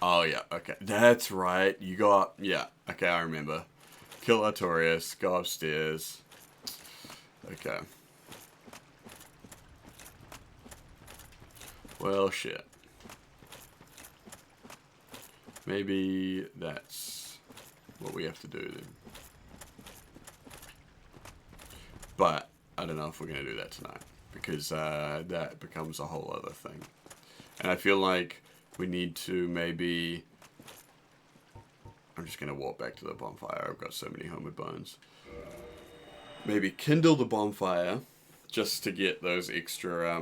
Oh yeah, okay. That's right. You go up. Yeah, okay, I remember. Kill Artorias, go upstairs. Okay. Well, shit. Maybe that's what we have to do then. But I don't know if we're going to do that tonight, because that becomes a whole other thing. And I feel like we need to maybe... I'm just going to walk back to the bonfire. I've got so many homeward bones. Maybe kindle the bonfire just to get those extra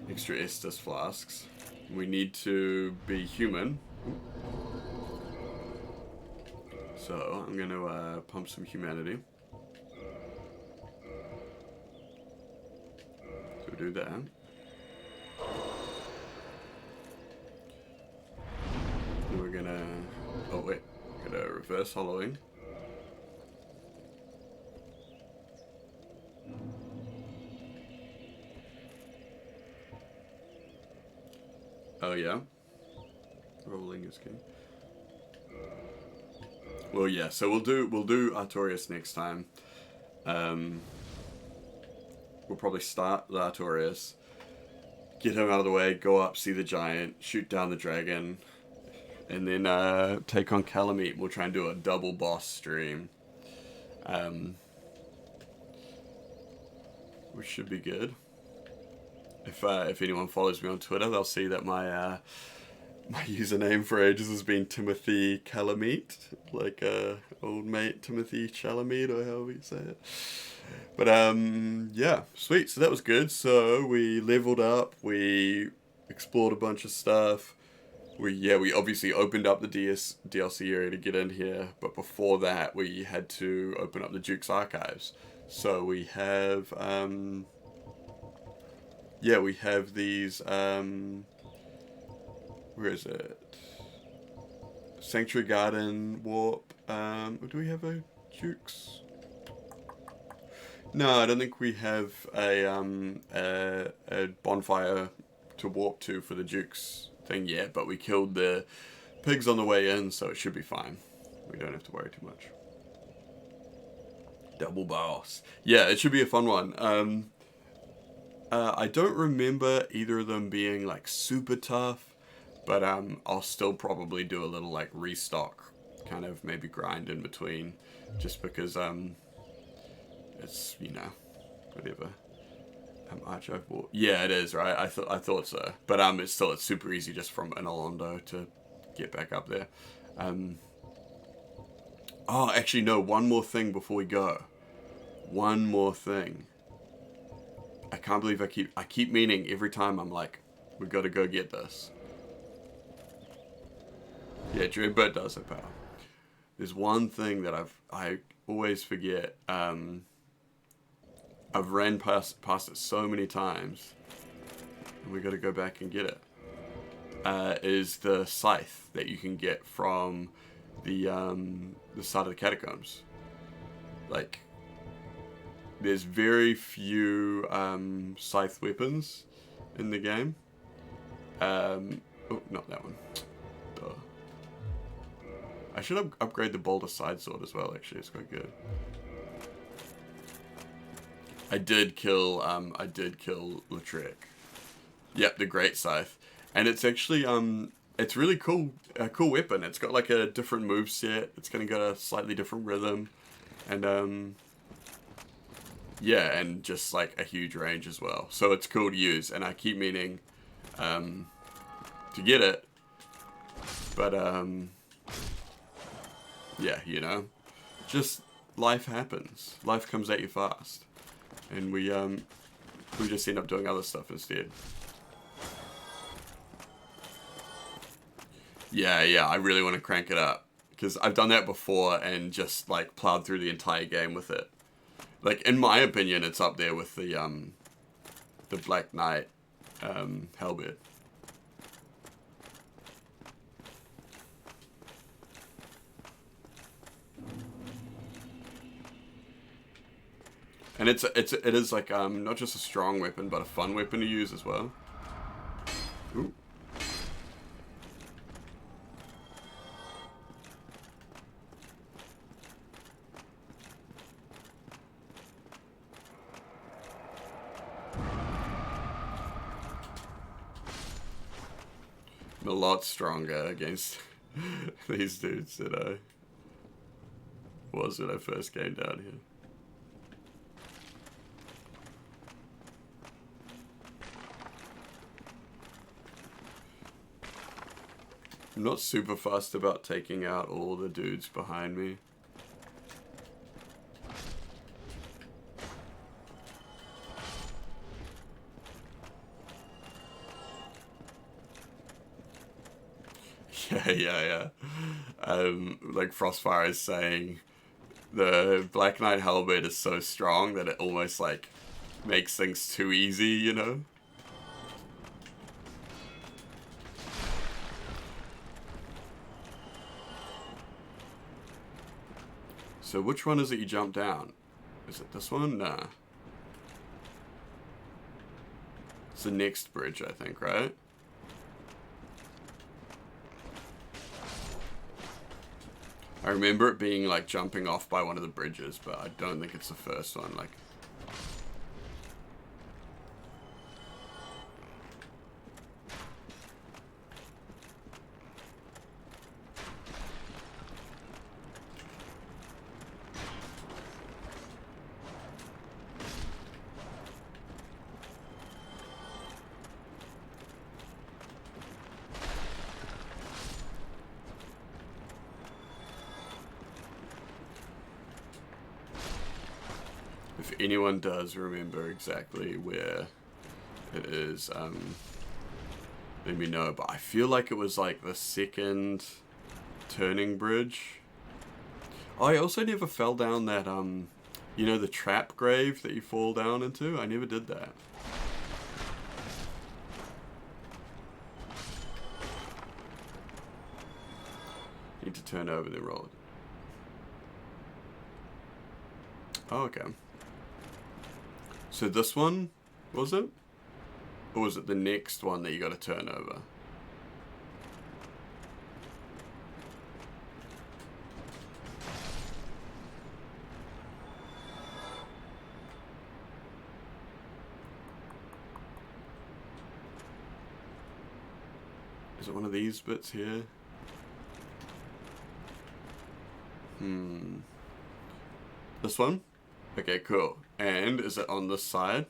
Estus flasks. We need to be human. So I'm going to pump some humanity. So do that. Then we're going to... Oh wait, going to reverse hollowing. Oh yeah, rolling is king. Well, yeah. So we'll do Artorias next time. We'll probably start the Artorias, get him out of the way, go up, see the giant, shoot down the dragon, and then take on Calamite. We'll try and do a double boss stream, which should be good. If anyone follows me on Twitter, they'll see that my my username for ages has been Timothy Calamite, like old mate Timothy Chalamet, or however you say it. But yeah, sweet. So that was good. So we leveled up, we explored a bunch of stuff. We obviously opened up the DLC area to get in here, but before that we had to open up the Duke's Archives. So we have we have these, where is it? Sanctuary Garden Warp. Do we have a Duke's? No, I don't think we have a bonfire to warp to for the Duke's thing yet, but we killed the pigs on the way in, so it should be fine. We don't have to worry too much. Double boss. Yeah, it should be a fun one. I don't remember either of them being like super tough, but I'll still probably do a little like restock, kind of maybe grind in between, just because it's, you know, whatever. Archive War. Yeah, it is, right? I thought so, but it's super easy just from Inolondo to get back up there. Oh, actually no, one more thing before we go. One more thing. I can't believe I keep meaning every time I'm like, we got to go get this. Yeah, Dreadbird does have power. There's one thing that I always forget. I've ran past it so many times, and we got to go back and get it. Is the scythe that you can get from the side of the catacombs. Like, there's very few scythe weapons in the game. Oh, not that one. Duh. I should upgrade the Boulder Side Sword as well, actually. It's quite good. I did kill Lautrec. Yep, the Great Scythe. And it's actually, it's really cool, a cool weapon. It's got like a different move set. It's gonna got a slightly different rhythm. And, yeah, and just like a huge range as well. So it's cool to use, and I keep meaning to get it. But, yeah, you know, just life happens. Life comes at you fast. And we just end up doing other stuff instead. Yeah, I really want to crank it up. Because I've done that before and just, like, plowed through the entire game with it. Like, in my opinion, it's up there with the Black Knight Hellbeard. And it is like not just a strong weapon, but a fun weapon to use as well. Ooh. I'm a lot stronger against these dudes that was when I first came down here. I'm not super fussed about taking out all the dudes behind me. Yeah. Like Frostfire is saying, the Black Knight Halberd is so strong that it almost like makes things too easy, you know? So which one is it you jump down? Is it this one? Nah. It's the next bridge, I think, right? I remember it being like jumping off by one of the bridges, but I don't think it's the first one. Like, if anyone does remember exactly where it is, let me know. But I feel like it was like the second turning bridge. Oh, I also never fell down that, you know, the trap grave that you fall down into? I never did that. Need to turn over the roll. Oh, okay. So this one, was it? Or was it the next one that you got to turn over? Is it one of these bits here? This one? Okay, cool. And is it on this side?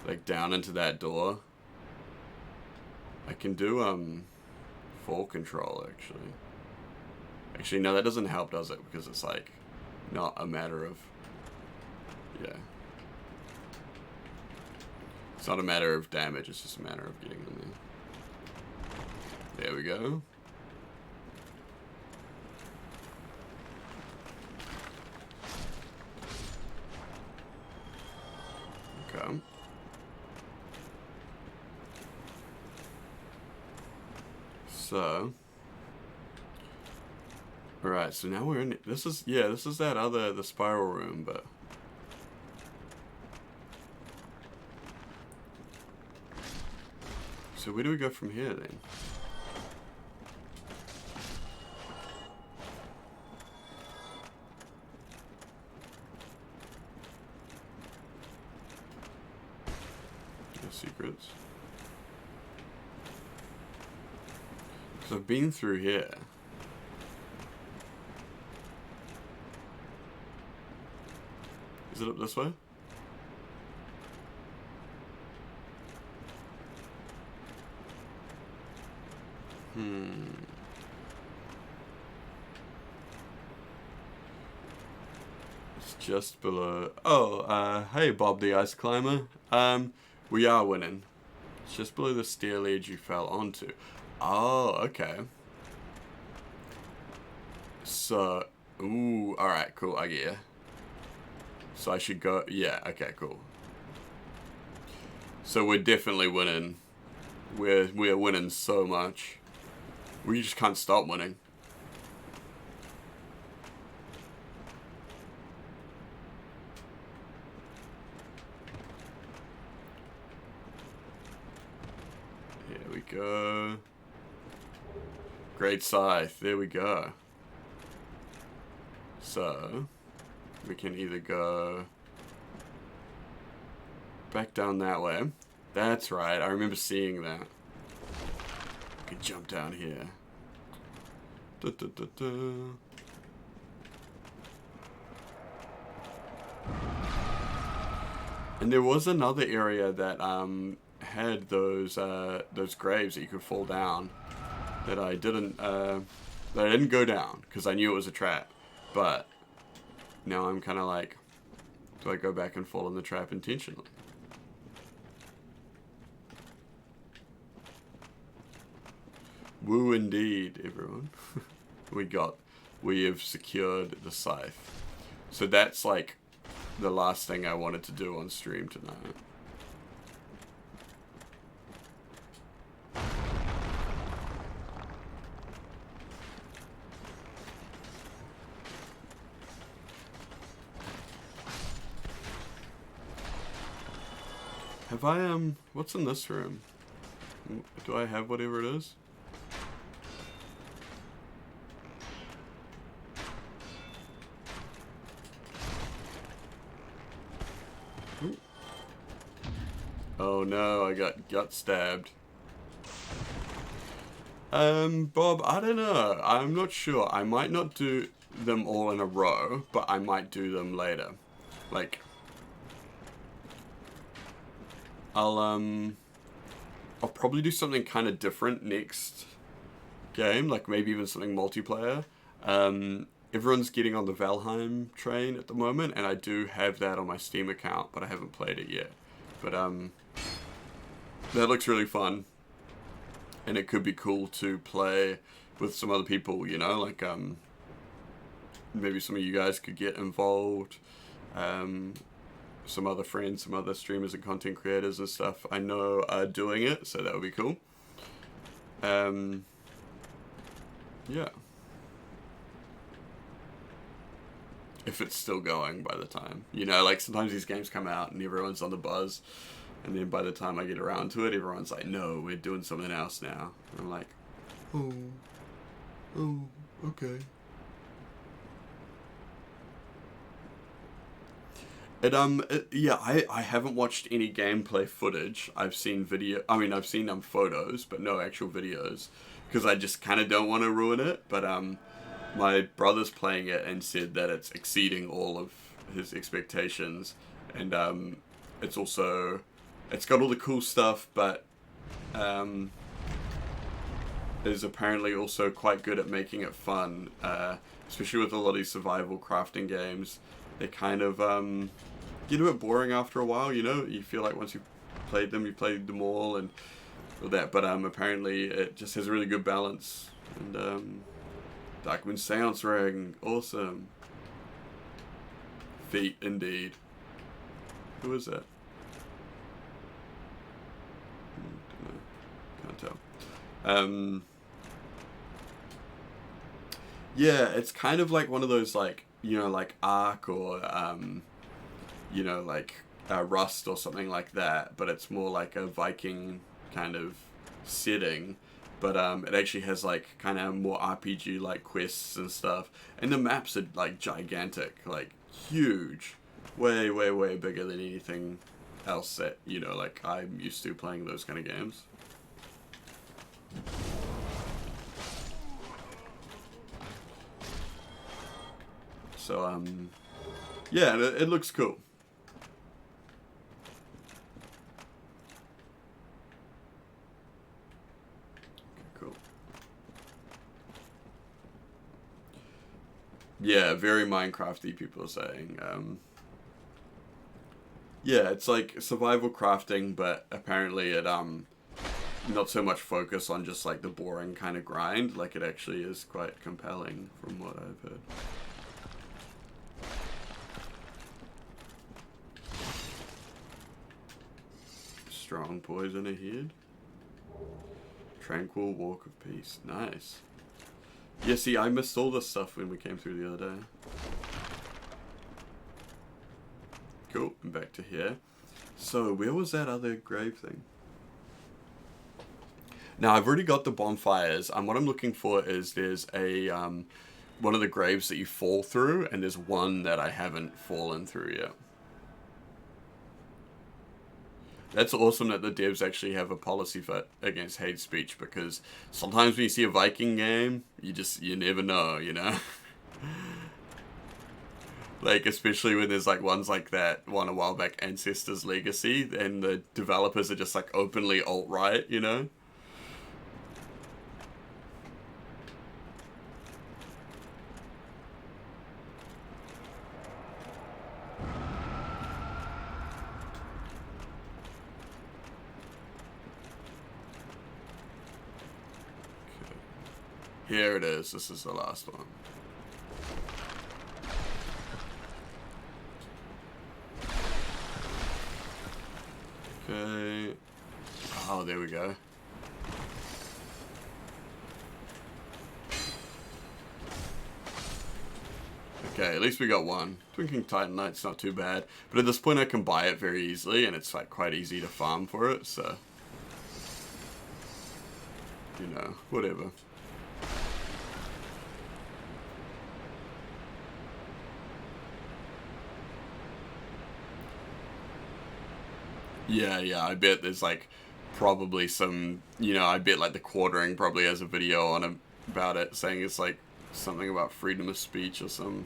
Like down into that door? I can do full control actually. Actually no, that doesn't help, does it? Because it's like not a matter of, yeah. It's not a matter of damage, it's just a matter of getting in there. There we go. Okay. So, alright, so now we're in, this is that other, the spiral room, but so where do we go from here then? No secrets. Because I've been through here. Is it up this way? It's just below. Oh, hey Bob the Ice Climber. We are winning. It's just below the stair ledge you fell onto. Oh, okay. So, ooh, alright, cool, I get ya. So I should go, yeah, okay, cool. So we're definitely winning. We're winning so much. We just can't stop winning. Here we go. Great scythe, there we go. So, we can either go back down that way. That's right, I remember seeing that. I could jump down here. Da, da, da, da. And there was another area that had those graves that you could fall down that I didn't go down because I knew it was a trap. But now I'm kind of like, do I go back and fall in the trap intentionally? Woo indeed, everyone. We have secured the scythe. So that's like the last thing I wanted to do on stream tonight. Have I, what's in this room? Do I have whatever it is? Ooh. Oh no, I got stabbed. Bob, I don't know. I'm not sure. I might not do them all in a row, but I might do them later. Like, I'll probably do something kind of different next game, like maybe even something multiplayer. Everyone's getting on the Valheim train at the moment, and I do have that on my Steam account, but I haven't played it yet. But that looks really fun, and it could be cool to play with some other people, you know, like maybe some of you guys could get involved. Some other friends, some other streamers and content creators and stuff I know are doing it, so that would be cool. Yeah. If it's still going by the time. You know, like sometimes these games come out and everyone's on the buzz, and then by the time I get around to it, everyone's like, no, we're doing something else now. And I'm like, oh, okay. Yeah, I haven't watched any gameplay footage. I've seen I've seen photos, but no actual videos, because I just kind of don't want to ruin it. But my brother's playing it and said that it's exceeding all of his expectations, and it's got all the cool stuff, but is apparently also quite good at making it fun, especially with a lot of these survival crafting games. They kind of get a bit boring after a while, you know? You feel like once you've played them all and all that. But apparently it just has a really good balance. And Darkwind Seance Ring, awesome. Feet, indeed. Who is that? Can't tell. Yeah, it's kind of like one of those, like, you know, like Ark or, you know, like Rust or something like that, but it's more like a Viking kind of setting, but it actually has like kind of more RPG like quests and stuff, and the maps are like gigantic, like huge, way bigger than anything else that, you know, like I'm used to playing those kind of games. So, yeah, it looks cool. Okay, cool. Yeah, very Minecrafty, people are saying. Yeah, it's like survival crafting, but apparently it, not so much focus on just like the boring kind of grind. Like, it actually is quite compelling from what I've heard. Strong poison ahead. Tranquil walk of peace. Nice. Yeah, see, I missed all this stuff when we came through the other day. Cool, and back to here. So, where was that other grave thing? Now, I've already got the bonfires, and what I'm looking for is there's a, one of the graves that you fall through, and there's one that I haven't fallen through yet. That's awesome that the devs actually have a policy for against hate speech, because sometimes when you see a Viking game, you never know, you know? Like, especially when there's like ones like that one a while back, Ancestors Legacy, and the developers are just like openly alt-right, you know? Here it is. This is the last one. Okay. Oh, there we go. Okay, at least we got one. Twinkling Titanite's not too bad. But at this point I can buy it very easily, and it's like quite easy to farm for it, so... You know, whatever. Yeah, I bet there's like probably some, you know, I bet like the Quartering probably has a video on about it saying it's like something about freedom of speech or some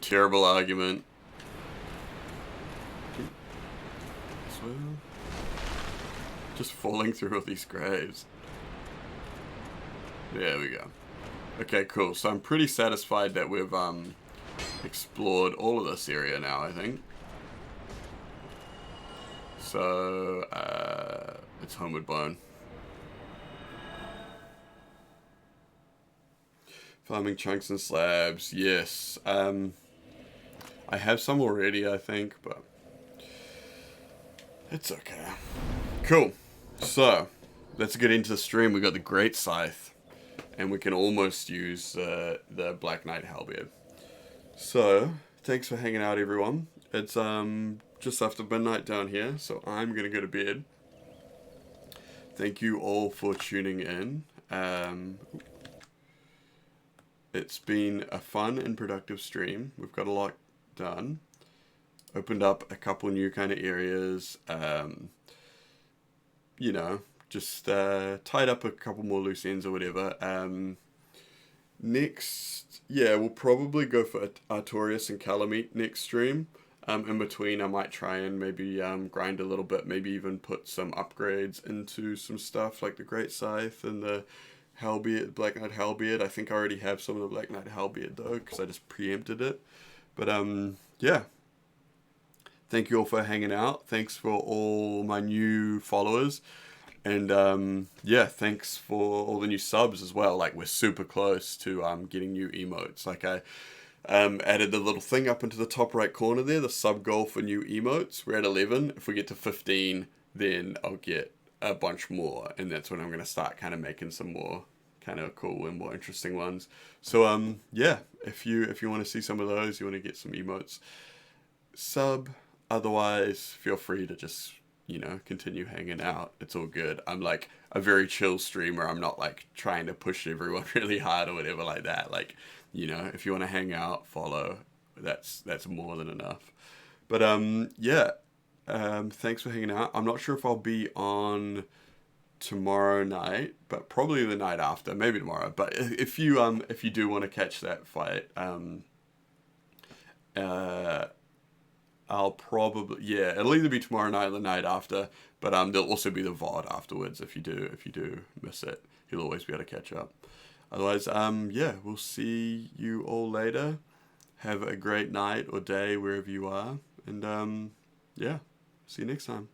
terrible argument. Well, just falling through all these graves. There we go. Okay, cool. So I'm pretty satisfied that we've explored all of this area now, I think. So, it's Homeward Bone. Farming chunks and slabs, yes. I have some already, I think, but it's okay. Cool. So, let's get into the stream. We got the Great Scythe, and we can almost use the Black Knight Halberd. So, thanks for hanging out, everyone. It's just after midnight down here, so I'm gonna go to bed. Thank you all for tuning in. It's been a fun and productive stream. We've got a lot done. Opened up a couple new kind of areas. You know, just tied up a couple more loose ends or whatever. Next, yeah, we'll probably go for Artorias and Calamite next stream. In between, I might try and maybe grind a little bit, maybe even put some upgrades into some stuff like the Great Scythe and the Halberd, Black Knight Halberd. I think I already have some of the Black Knight Halberd though, because I just preempted it. But yeah. Thank you all for hanging out. Thanks for all my new followers. And yeah, thanks for all the new subs as well. Like, we're super close to getting new emotes. Like, I added the little thing up into the top right corner there, the sub goal for new emotes. We're at 11. If we get to 15, then I'll get a bunch more, and that's when I'm going to start kind of making some more kind of cool and more interesting ones. So yeah, if you want to see some of those, you want to get some emotes, sub. Otherwise, feel free to just, you know, continue hanging out. It's all good. I'm like a very chill streamer. I'm not like trying to push everyone really hard or whatever like that. Like, you know, if you want to hang out, follow, that's more than enough. But yeah, thanks for hanging out. I'm not sure if I'll be on tomorrow night, but probably the night after, maybe tomorrow. But if you do want to catch that fight, I'll probably, yeah, it'll either be tomorrow night or the night after, but there'll also be the VOD afterwards if you do miss it. You'll always be able to catch up. Otherwise, yeah, we'll see you all later. Have a great night or day wherever you are, and yeah, see you next time.